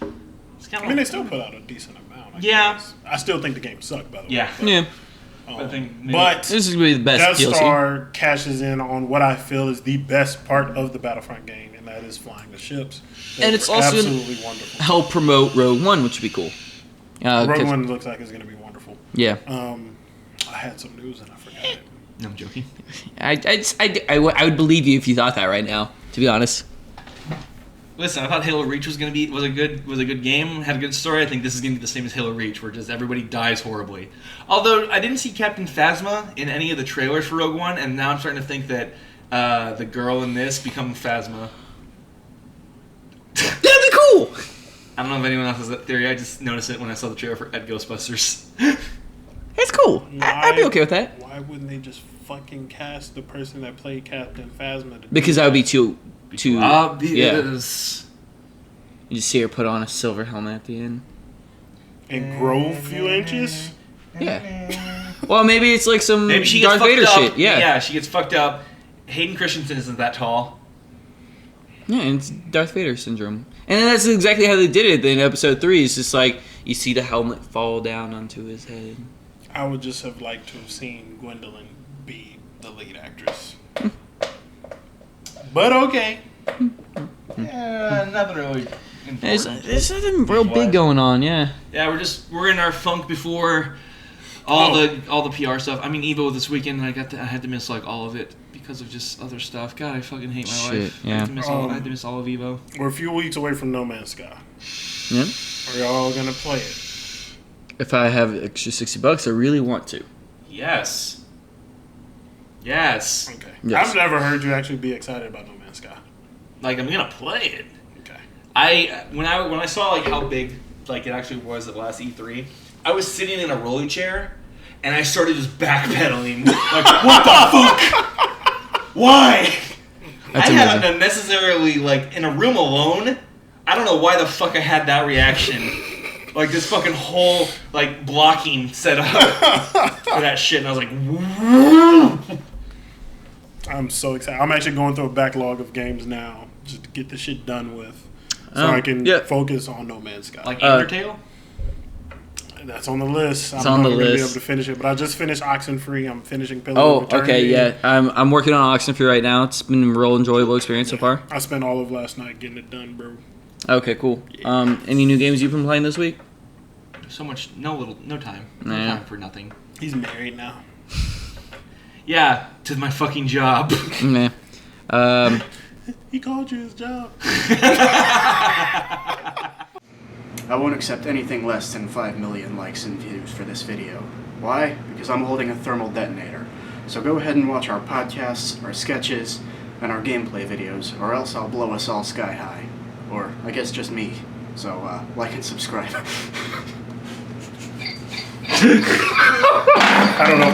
I mean, they still put out a decent amount. I guess. I still think the game sucked, by the way. Yeah. But, Yeah. I think maybe- but This is going to be the best Death DLC. Star cashes in on what I feel is the best part of the Battlefront game, and that is flying the ships. And it's also absolutely wonderful. help promote Rogue One, which would be cool. Rogue One looks like it's going to be wonderful. Yeah. I had some news and I forgot it. No, I'm joking. I would believe you if you thought that right now, to be honest. Listen, I thought Halo Reach was a good game, had a good story. I think this is gonna be the same as Halo Reach, where just everybody dies horribly. Although I didn't see Captain Phasma in any of the trailers for Rogue One, and now I'm starting to think that the girl in this becomes Phasma. That'd be cool. I don't know if anyone else has that theory. I just noticed it when I saw the trailer for Ed Ghostbusters. It's cool. I'd be okay with that. Why wouldn't they just fucking cast the person that played Captain Phasma? Because that would be too Obvious. Yeah. You just see her put on a silver helmet at the end. And grow a few inches? Yeah. Well, maybe it's like some Maybe she gets Darth fucked Vader up. shit. Yeah. Yeah, she gets fucked up. Hayden Christensen isn't that tall. Yeah, and it's Darth Vader syndrome. And then that's exactly how they did it in episode 3. It's just like you see the helmet fall down onto his head. I would just have liked to have seen Gwendolyn be the lead actress. But okay. Yeah, nothing really important. There's nothing real big going on, yeah. Yeah, we're in our funk before all the PR stuff. I mean, Evo this weekend, and I had to miss like all of it because of just other stuff. God, I fucking hate my life. Yeah. I had to miss all of Evo. We're a few weeks away from No Man's Sky. Yep. Are y'all gonna play it? If I have extra $60, I really want to. Yes. Okay. Yes. I've never heard you actually be excited about No Man's Sky. Like, I'm gonna play it. Okay. When I saw like how big like it actually was at last E3, I was sitting in a rolling chair and I started just backpedaling. Like, what the fuck? Why? That's I amazing. had unnecessarily like in a room alone. I don't know why the fuck I had that reaction. Like this fucking whole like blocking set up for that shit, and I was like, I'm so excited. I'm actually going through a backlog of games now just to get the shit done with, so I can focus on No Man's Sky. like Undertale. That's on the list. It's I don't on know the if I'm gonna be list. able to finish it, but I just finished Oxenfree. I'm finishing Pillars of Eternity. Okay, yeah. I'm working on Oxenfree right now. It's been a real enjoyable experience so far. I spent all of last night getting it done, bro. Okay, cool. Any new games you've been playing this week? So much, no time. No Nah. time for nothing. He's married now. Yeah, to my fucking job. Nah. He called you his job. I won't accept anything less than 5 million likes and views for this video. Why? Because I'm holding a thermal detonator. So go ahead and watch our podcasts, our sketches, and our gameplay videos, or else I'll blow us all sky high. Or, I guess just me. So, like and subscribe. I don't know.